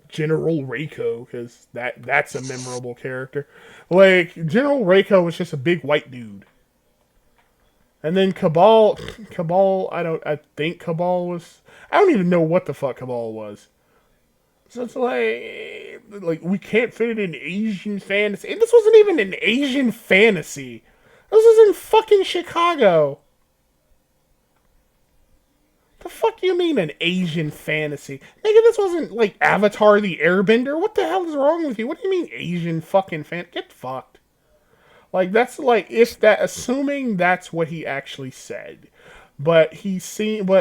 General Reiko? Because that's a memorable character. Like General Reiko was just a big white dude. And then Cabal, I think Cabal was, I don't even know what the fuck Cabal was. So it's like we can't fit it in Asian fantasy. And this wasn't even an Asian fantasy. This was in fucking Chicago. The fuck you mean an Asian fantasy? Nigga, this wasn't like Avatar the Airbender. What the hell is wrong with you? What do you mean Asian fucking fan? Get fucked. Like that's like if that assuming that's what he actually said. But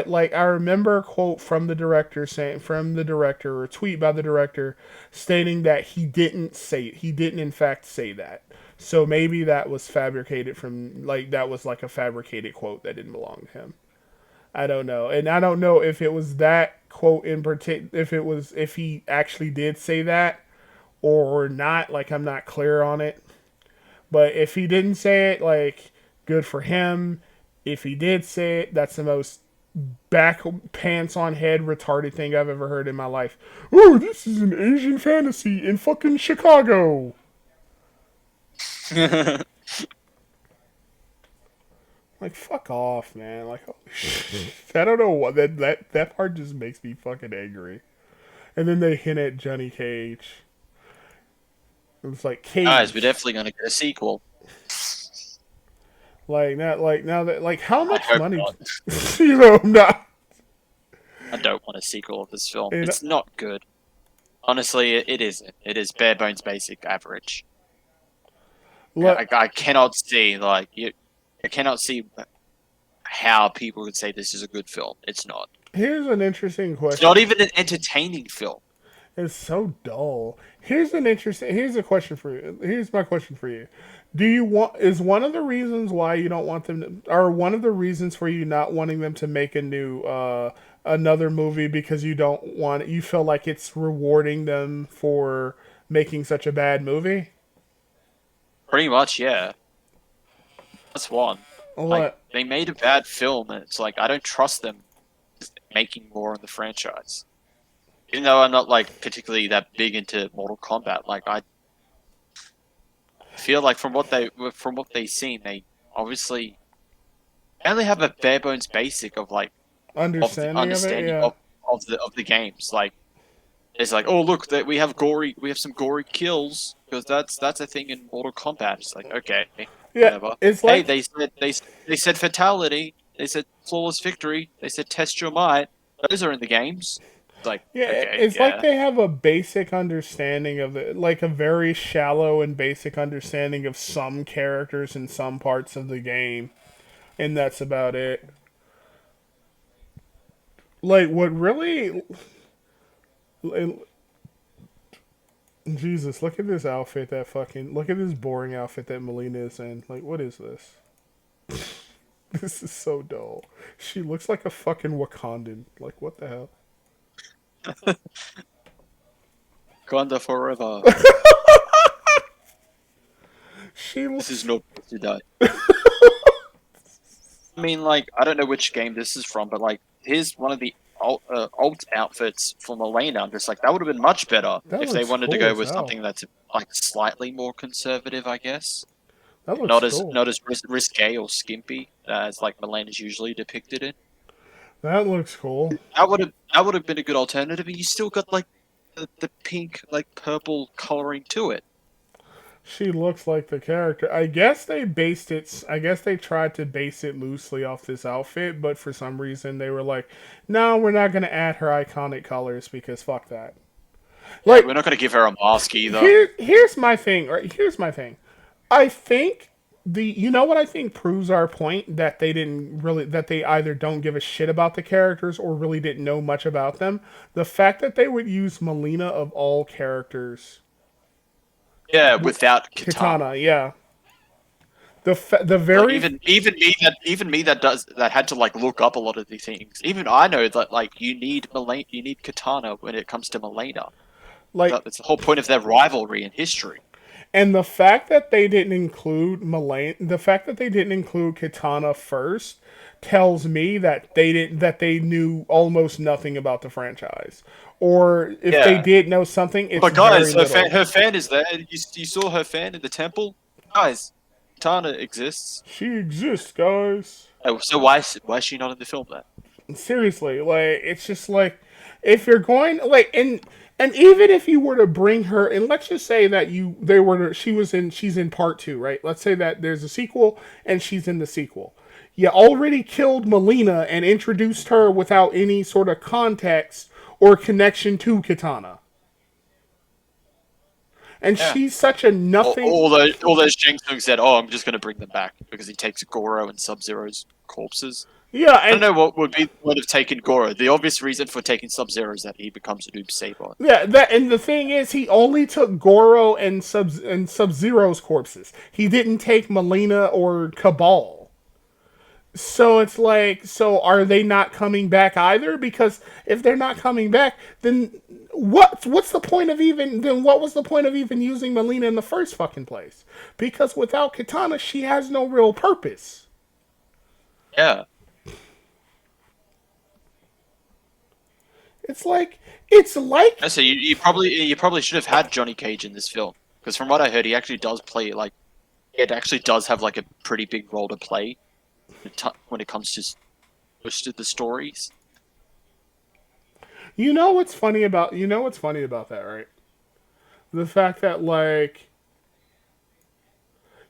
like I remember a quote from the director or a tweet by the director stating that he didn't in fact say that. So maybe that was fabricated that was like a fabricated quote that didn't belong to him. I don't know. And I don't know if it was that quote in particular, if he actually did say that or not. Like I'm not clear on it. But if he didn't say it, like, good for him. If he did say it, that's the most back pants on head retarded thing I've ever heard in my life. Oh, this is an Asian fantasy in fucking Chicago. Like, fuck off, man. Like, holy shit. I don't know what that part just makes me fucking angry. And then they hint at Johnny Cage. It's like Cage. Guys, we're definitely gonna get a sequel. Now that how much money? Not. Not. I don't want a sequel of this film. And It's not good. Honestly, it isn't. It is bare bones basic average. I cannot see I cannot see how people could say this is a good film. It's not. Here's an interesting question. It's not even an entertaining film. It's so dull. Here's a question for you. Here's my question for you. Is one of the reasons why you don't want them to, or one of the reasons for you not wanting them to make a new another movie because you feel like it's rewarding them for making such a bad movie? Pretty much, yeah. That's one. What? Like, they made a bad film, and it's like I don't trust them making more in the franchise. Even though I'm not like particularly that big into Mortal Kombat, like I feel like from what they've seen, they obviously only have a bare bones basic of like understanding of the games. Like it's like, oh look, that we have some gory kills because that's a thing in Mortal Kombat. It's like okay, yeah, whatever. it's like hey, they said fatality, they said flawless victory, they said test your might. Those are in the games. Like yeah, okay, it's yeah. like they have a basic understanding of it, like a very shallow and basic understanding of some characters in some parts of the game, and that's about it. Like what really? Jesus, look at this outfit. Look at this boring outfit that Melina is in. Like, what is this? This is so dull. She looks like a fucking Wakandan. Like, what the hell? Wakanda forever. This is no place to die. I mean, like, I don't know which game this is from, but like, here's one of the alt outfits for Melina. I'm just like, that would have been much better if they wanted to go with something that's like slightly more conservative, I guess. That looks not as risque or skimpy as like Melina's usually depicted in. That looks cool. That would have been a good alternative. And you still got like the pink, like purple coloring to it. She looks like the character. I guess they tried to base it loosely off this outfit, but for some reason they were like, no, we're not going to add her iconic colors because fuck that. Like, we're not going to give her a mask either. Here's my thing. Right? Here's my thing. I think you know what I think proves our point that they either don't give a shit about the characters or really didn't know much about them. The fact that they would use Melina of all characters. Yeah, without Katana. Yeah. The Like, very even me that had to like look up a lot of these things. Even I know that like you need Katana when it comes to Milena. like That's the whole point of their rivalry in history. And the fact that they didn't include the fact that they didn't include Katana first tells me that they knew almost nothing about the franchise. Or if they Yeah. did know something, it's But guys, very little. her fan is there. You saw her fan in the temple, guys. Katana exists. She exists, guys. Oh, so why is she not in the film then? Seriously, like it's just like if you're going like and even if you were to bring her and let's just say that she's in part 2, right? Let's say that there's a sequel and she's in the sequel. You already killed Melina and introduced her without any sort of context or connection to Katana. And she's such a nothing. All those Shang Tsung said, "Oh, I'm just going to bring them back because he takes Goro and Sub-Zero's corpses." Yeah, I don't know what would have taken Goro. The obvious reason for taking Sub-Zero is that he becomes a noob saber. Yeah, and the thing is, he only took Goro and Sub-Zero's corpses. He didn't take Melina or Cabal. So it's like, so are they not coming back either? Because if they're not coming back, then what's the point of what was the point of even using Melina in the first fucking place? Because without Katana, she has no real purpose. Yeah. It's like So you probably should have had Johnny Cage in this film because from what I heard, he actually does play like it actually does have like a pretty big role to play when it comes to most of the stories. You know what's funny about that, right? The fact that like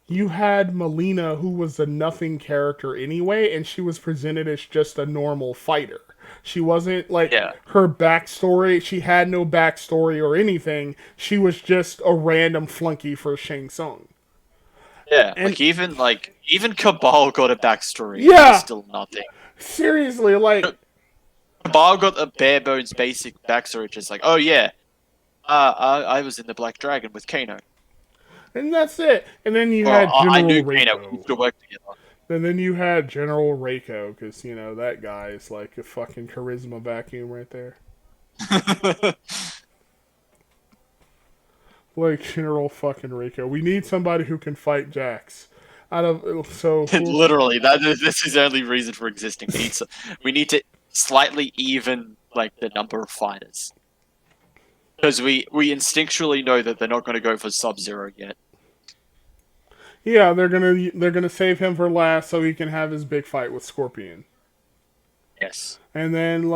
you had Melina, who was a nothing character anyway, and she was presented as just a normal fighter. She wasn't like her backstory. She had no backstory or anything. She was just a random flunky for Shang Tsung. Yeah, and even Cabal got a backstory. Yeah, It's still nothing. Seriously, like Cabal got a bare bones basic backstory, just like, oh yeah, I was in the Black Dragon with Kano. And that's it. And then you had General I knew Reiko. Kano. We used to work together. And then you had General Reiko, because, you know, that guy is like a fucking charisma vacuum right there. Like General fucking Reiko. We need somebody who can fight Jax. Literally, this is the only reason for existing. We need to slightly even like the number of fighters. Because we instinctually know that they're not going to go for Sub-Zero yet. Yeah, they're gonna save him for last so he can have his big fight with Scorpion. Yes. And then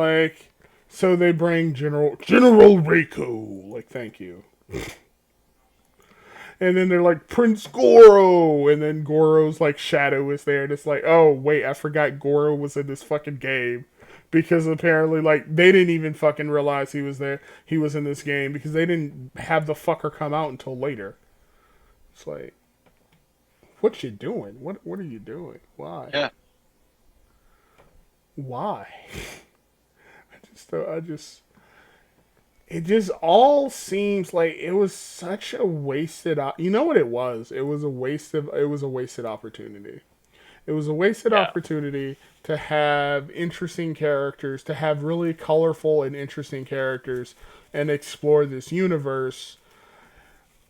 so they bring General Reiko. Like, thank you. And then they're like, Prince Goro! And then Goro's like shadow is there, and it's like, oh wait, I forgot Goro was in this fucking game. Because apparently, like, they didn't even fucking realize he was there. He was in this game because they didn't have the fucker come out until later. It's like, what you doing? What are you doing? Why? Yeah. Why? It just all seems like it was such a wasted. You know what it was? It was a wasted opportunity. It was a wasted opportunity to have interesting characters, to have really colorful and interesting characters, and explore this universe,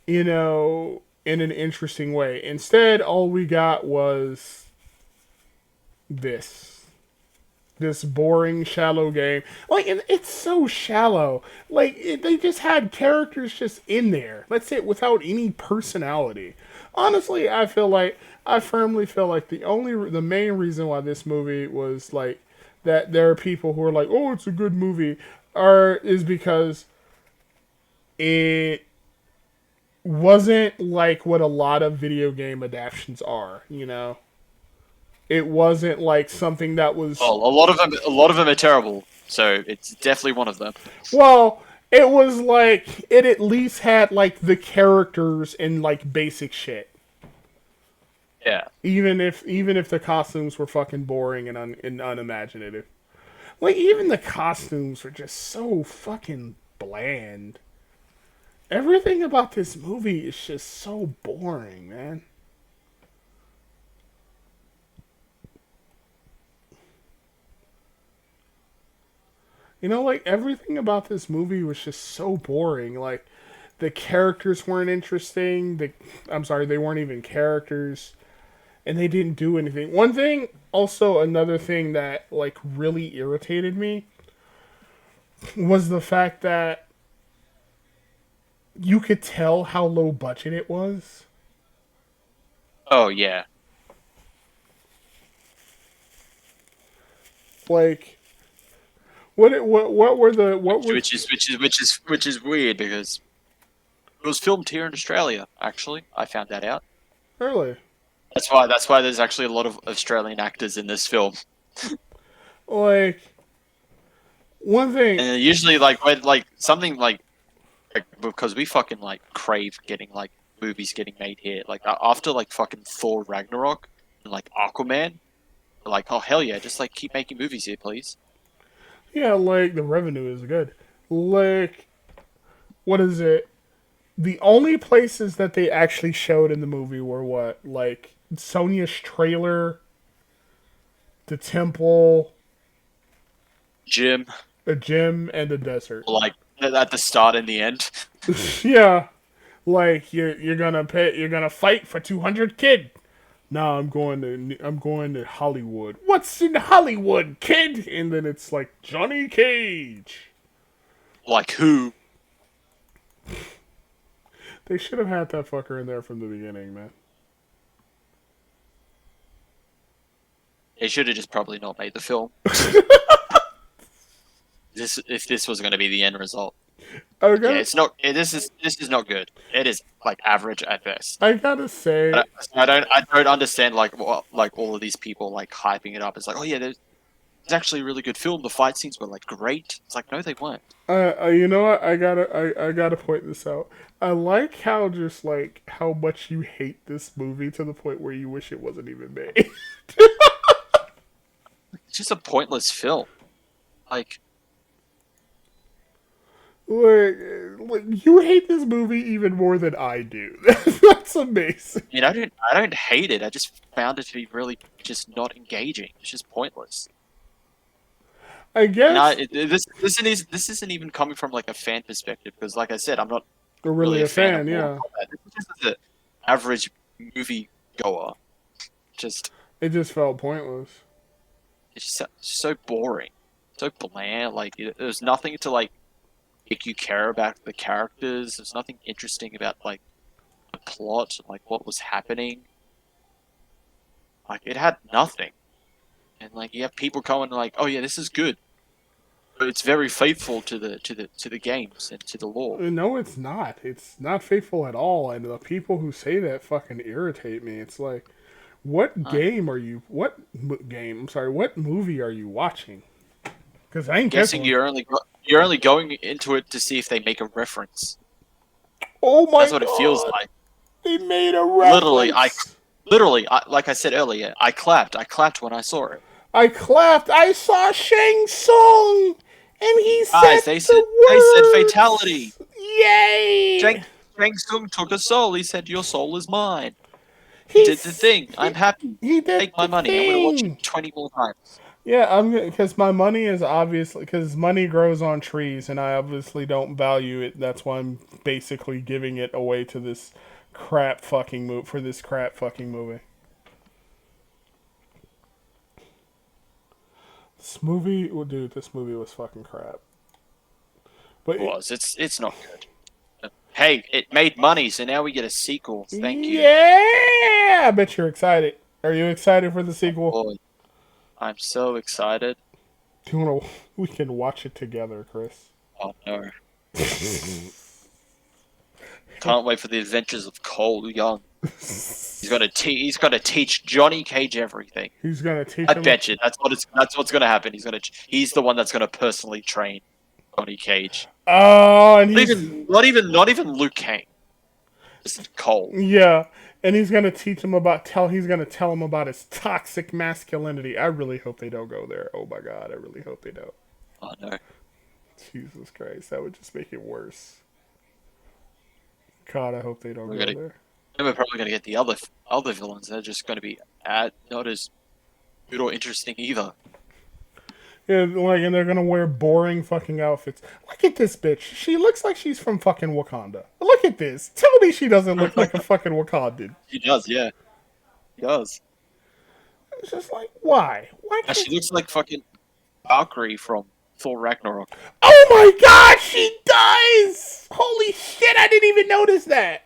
you know, in an interesting way. Instead, all we got was this boring, shallow game. Like, it's so shallow. Like, they just had characters just in there. Let's say without any personality. Honestly, I firmly feel like the main reason why this movie was like that there are people who are like, oh, it's a good movie, is because it wasn't like what a lot of video game adaptations are, you know? It wasn't like something that was. Well, a lot of them are terrible. So it's definitely one of them. Well, it was like it at least had like the characters and like basic shit. Yeah. Even if the costumes were fucking boring and unimaginative, like even the costumes were just so fucking bland. Everything about this movie is just so boring, man. You know, like, everything about this movie was just so boring. Like, the characters weren't interesting. I'm sorry, they weren't even characters. And they didn't do anything. One thing, also another thing that, like, really irritated me was the fact that you could tell how low budget it was. Oh yeah. Like, what were the what were Which is weird because it was filmed here in Australia. Actually, I found that out. really That's why there's actually a lot of Australian actors in this film. like one thing. And usually, like when like something like because we fucking like crave getting like movies getting made here. Like after like fucking Thor Ragnarok and like Aquaman, we're like, oh hell yeah, just like keep making movies here, please. Yeah, like the revenue is good. Like, what is it? The only places that they actually showed in the movie were what? Like Sonya's trailer, the temple, Jim, the gym, and the desert. like at the start and the end. Yeah, like you're gonna fight for 200, kid. No, I'm going to Hollywood. What's in Hollywood, kid? And then it's like Johnny Cage. Like who? They should have had that fucker in there from the beginning, man. They should have just probably not made the film. If this was going to be the end result. Okay. Yeah, it's not. This is not good. It is like average at best. I gotta say, I don't understand like like all of these people like hyping it up. It's like, oh yeah, it's actually a really good film. The fight scenes were like great. It's like, no, they weren't. you know what? I gotta point this out. I like how just like how much you hate this movie to the point where you wish it wasn't even made. It's just a pointless film. Like, like you hate this movie even more than I do. That's amazing. I mean, I don't hate it. I just found it to be really just not engaging. It's just pointless. I guess This isn't even coming from like a fan perspective because, like I said, I'm not we're really a fan. of Yeah, Mortal Kombat. This is just an average movie goer. Just it just felt pointless. it's just so boring, so bland. Like there's nothing to like make you care about the characters. There's nothing interesting about like the plot, like what was happening. Like it had nothing, and like you have people going like, "Oh yeah, this is good." But it's very faithful to the games and to the lore. No, it's not. It's not faithful at all. And the people who say that fucking irritate me. It's like, what game are you? What game? I'm sorry. What movie are you watching? Because I ain't Guessing guessing. you're only going into it to see if they make a reference. Oh my! That's what it feels like. They made a reference. Literally, like I said earlier, I clapped. I clapped when I saw it. I clapped. I saw Shang Tsung, and he Guys, said they said fatality. Yay! Shang Tsung took a soul. He said, "Your soul is mine." He He did the thing. I'm happy. He did Take my the money. I'm gonna watch thing. it 20 more times. Yeah, I'm because my money is obviously because money grows on trees, and I obviously don't value it. That's why I'm basically giving it away to this crap fucking movie. This movie, well, dude, this movie was fucking crap. But It was. It's not good. Hey, it made money, so now we get a sequel. Thank you. Yeah, I bet you're excited. Are you excited for the sequel? Boy, I'm so excited. Do you wanna? We can watch it together, Chris. Oh no. Can't wait for the adventures of Cole Young. He's gonna teach Johnny Cage everything. He's gonna teach I him. bet you that's what's gonna happen. He's the one that's gonna personally train Johnny Cage. Oh, and he's Not even Luke Kang. Just Cole. yeah, and he's gonna teach him about He's gonna tell him about his toxic masculinity. I really hope they don't go there. Oh my god, I really hope they don't. Oh no. Jesus Christ, that would just make it worse. God, I hope they don't go there. Then we're probably gonna get the other villains. They're just gonna be not as good or interesting either. and they're gonna wear boring fucking outfits. Look at this bitch. She looks like she's from fucking Wakanda. Look at this. Tell me she doesn't look like a fucking Wakandan. He does, yeah. He does. It's just like, why? Why And can't... she looks like fucking Valkyrie from Thor Ragnarok. Oh my god, she does! Holy shit, I didn't even notice that.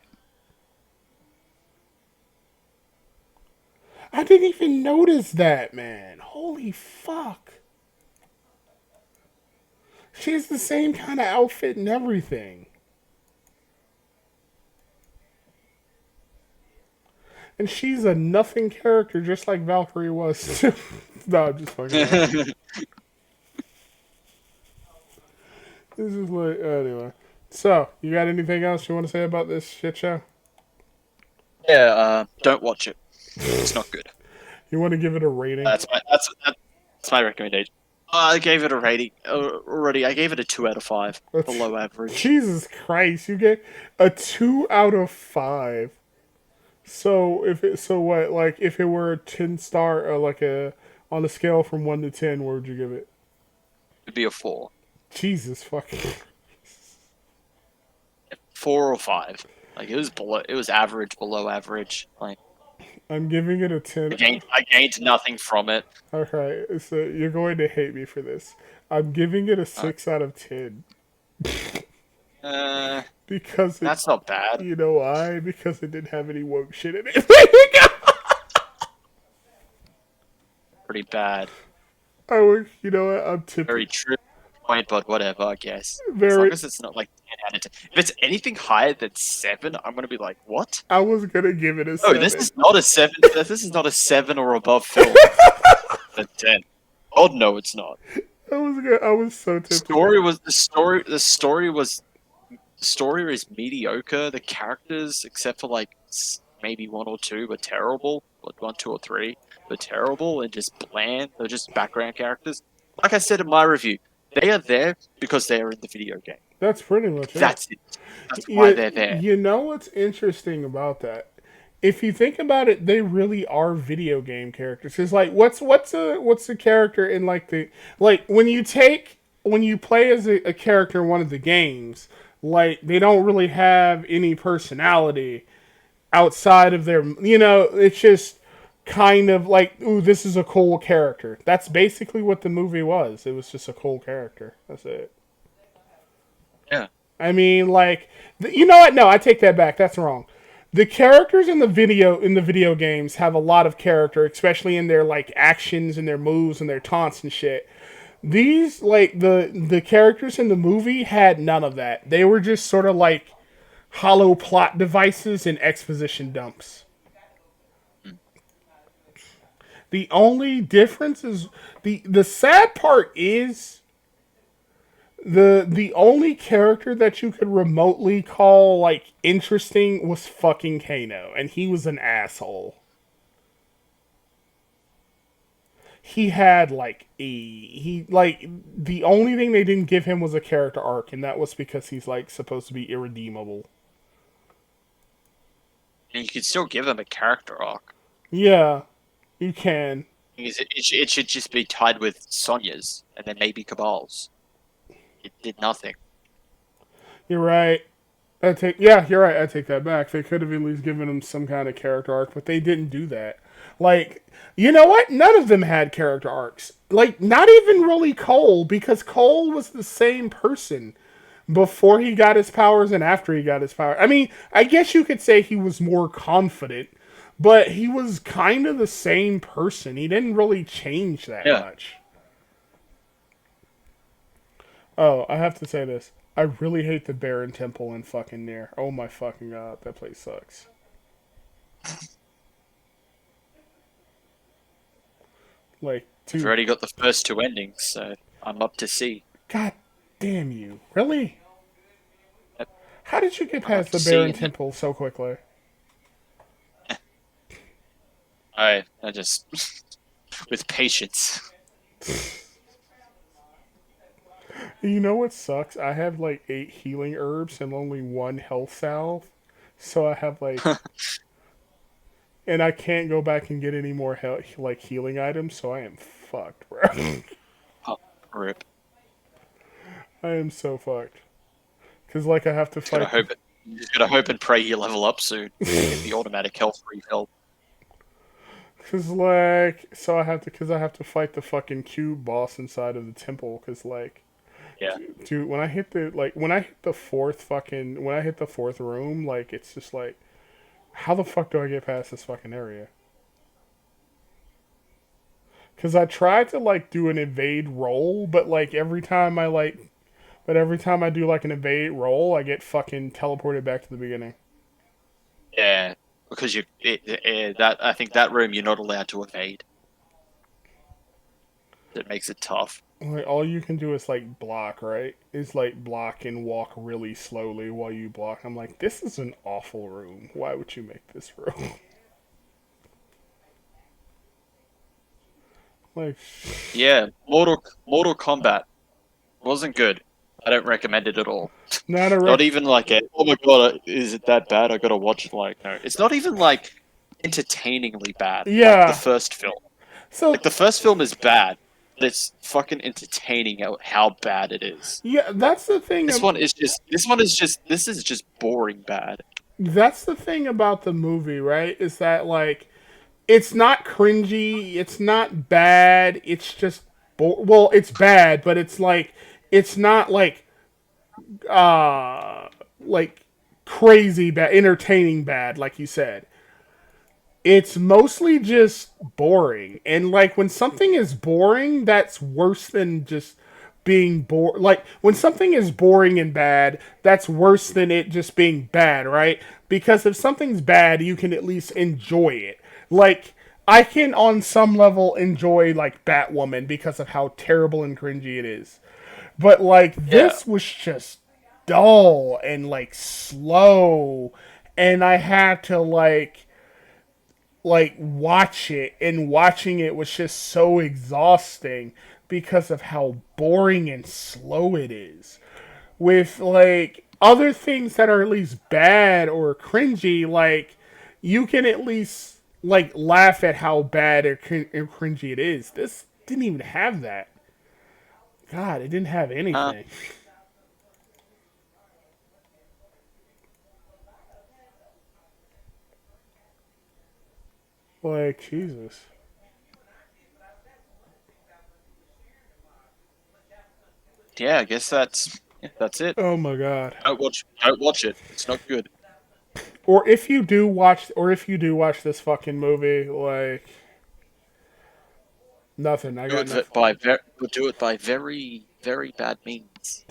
I didn't even notice that, man. Holy fuck. She has the same kind of outfit and everything. And she's a nothing character, just like Valkyrie was. No, I'm just fucking around. This is like, anyway. So, you got anything else you want to say about this shit show? Yeah, don't watch it. It's not good. You want to give it a rating? That's my recommendation. I gave it a rating already. I gave it a 2 out of 5, below average. Jesus Christ, you get a 2 out of 5. So what? Like if it were a 10-star, like on a scale from 1 to 10, where would you give it? It'd be a 4. Jesus fucking. 4 or 5. Like it was average, below average. Like I'm giving it a 10. I gained nothing from it. Alright, so you're going to hate me for this. I'm giving it a 6 out of 10. Because that's not bad. You know why? Because it didn't have any woke shit in it. There you go! Pretty bad. You know what? I'm tipping. Very true point, but whatever, I guess. As Very. long as it's not like 10 out of 10. If it's anything higher than 7, I'm gonna be like, what? I was gonna give it a 7. Oh, this is not a 7. This is not a 7 or above film. A 10. Oh no, it's not. I was so tempted. The story is mediocre. The characters, except for like maybe 1 or 2, were terrible. Like 1, 2, or 3 were terrible and just bland. They're just background characters. Like I said in my review, they are there because they are in the video game. That's pretty much it. That's it. That's why they're there. You know what's interesting about that? If you think about it, they really are video game characters. It's like what's the character in like when you play as a character in one of the games, like they don't really have any personality outside of their, it's just kind of like, ooh, this is a cool character. That's basically what the movie was. It was just a cool character. That's it. Yeah. I mean, like, you know what? No, I take that back. That's wrong. The characters in the video games have a lot of character, especially in their like actions and their moves and their taunts and shit. These, like, the characters in the movie had none of that. They were just sort of like hollow plot devices and exposition dumps. The only difference is the sad part is the only character that you could remotely call like interesting was fucking Kano, and he was an asshole. He had the only thing they didn't give him was a character arc, and that was because he's like supposed to be irredeemable. And you could still give them a character arc. Yeah, you can. It should just be tied with Sonya's, and then maybe Cabal's. It did nothing. You're right. You're right. I take that back. They could have at least given him some kind of character arc, but they didn't do that. Like, you know what? None of them had character arcs. Like, not even really Cole, because Cole was the same person before he got his powers and after he got his powers. I mean, I guess you could say he was more confident, but he was kind of the same person. He didn't really change that much. Oh, I have to say this. I really hate the Baron Temple in fucking Nier. Oh my fucking god, that place sucks. Like, I've already got the first 2 endings, so I'm up to C. God damn you. Really? Yep. How did you get past the Baron Temple so quickly? I just... with patience. You know what sucks? I have like 8 healing herbs and only 1 health salve. So I have like... and I can't go back and get any more healing items, so I am fucked, bro. Rip. I am so fucked. Because, like, I have to fight... You just gotta hope and pray you level up soon. Get the automatic health refill. Because, like... So I have to... Because I have to fight the fucking cube boss inside of the temple. Because, like... Yeah. Dude, when I hit the... Like, when I hit the fourth fucking... When I hit the fourth room, like, it's just like... How the fuck do I get past this fucking area? Because I tried to, like, do an evade roll, but, like, every time I, like... But every time I do, like, an evade roll, I get fucking teleported back to the beginning. Yeah, because I think that room you're not allowed to evade. That makes it tough. Like, all you can do is, like, block, right? Is, like, block and walk really slowly while you block. I'm like, this is an awful room. Why would you make this room? Like... Yeah, Mortal Kombat wasn't good. I don't recommend it at all. Not even like oh my god, is it that bad? I gotta watch it. Like, no, it's not even like entertainingly bad. Yeah. Like the first film. So, Like the first film is bad, but it's fucking entertaining how bad it is. yeah, that's the thing. This is just boring bad. That's the thing about the movie, right? Is that, like, it's not cringy, it's not bad, it's just well, it's bad, but it's like it's not like crazy bad, entertaining bad, like you said. It's mostly just boring. And, like, when something is boring, that's worse than just being bored. Like, when something is boring and bad, that's worse than it just being bad, right? Because if something's bad, you can at least enjoy it. Like, I can, on some level, enjoy, like, Batwoman because of how terrible and cringy it is. But, like, this was just dull and, like, slow. And I had to, like watch it, and watching it was just so exhausting because of how boring and slow it is. With, like, other things that are at least bad or cringy, like, you can at least, like, laugh at how bad or cringy it is. This didn't even have that. God, it didn't have anything. Like, Jesus. Yeah, I guess that's it. Oh my God. Don't watch it. It's not good. Or if you do watch this fucking movie, like, nothing. I got nothing. Do it by very, very bad means.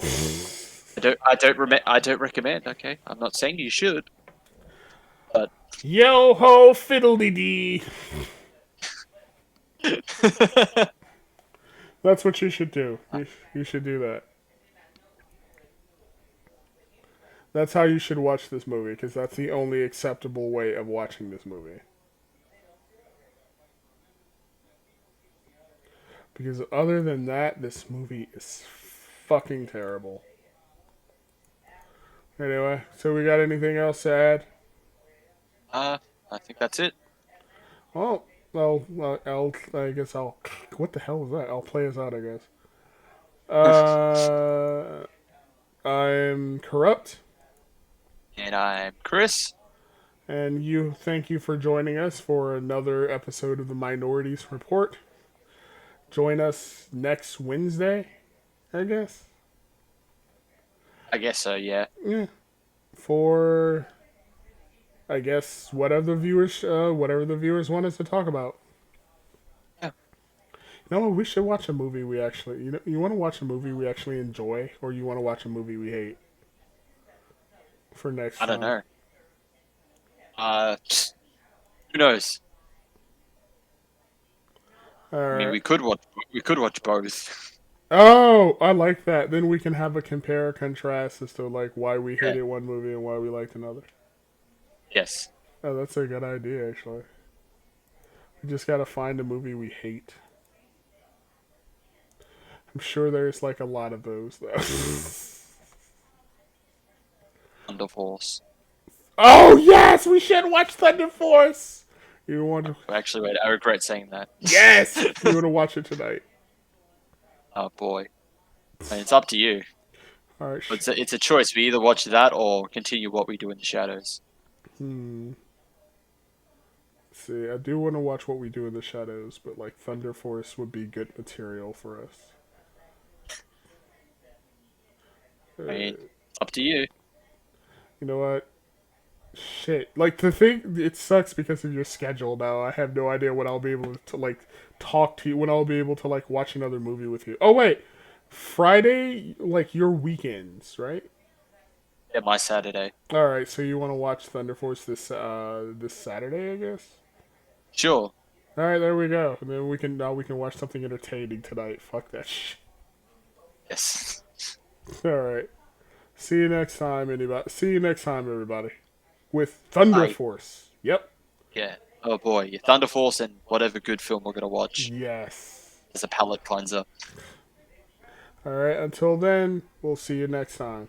I don't recommend. Okay, I'm not saying you should, but yo ho fiddly dee. That's what you should do. You should do that. That's how you should watch this movie, because that's the only acceptable way of watching this movie. Because other than that, this movie is fucking terrible. Anyway, so we got anything else to add? I think that's it. Oh, well, I guess I'll... What the hell is that? I'll play us out, I guess. I'm Corrupt. And I'm Chris. And thank you for joining us for another episode of the Minorities Report. Join us next Wednesday, I guess. I guess so, yeah. Yeah. For, I guess, whatever the viewers want us to talk about. Yeah. You know what? We should watch a movie we actually... You want to watch a movie we actually enjoy, or you want to watch a movie we hate? For next time. I don't know. Who knows? I mean, we could watch both. Oh, I like that. Then we can have a compare contrast as to, like, why we hated one movie and why we liked another. Yes. Oh, that's a good idea, actually. We just gotta find a movie we hate. I'm sure there's, like, a lot of those, though. Thunder Force. Oh, yes! We should watch Thunder Force! You want to... Actually, wait, I regret saying that. Yes! You want to watch it tonight. Oh, boy. And it's up to you. All right. It's a choice. We either watch that or continue what we do in the shadows. See, I do want to watch What We Do in the Shadows, but like Thunder Force would be good material for us. I mean, it's up to you. You know what? Shit. Like, the thing, it sucks because of your schedule now. I have no idea when I'll be able to, like, talk to you, when I'll be able to, like, watch another movie with you. Oh, wait. Friday, like, your weekends, right? Yeah, my Saturday. Alright, so you want to watch Thunder Force this Saturday, I guess? Sure. Alright, there we go. And then we can watch something entertaining tonight. Fuck that shit. Yes. Alright. See you next time, everybody. With Thunder Bye. Force. Yep. Yeah. Oh boy, your Thunder Force and whatever good film we're gonna watch Yes. is a palate cleanser. Alright, until then, we'll see you next time.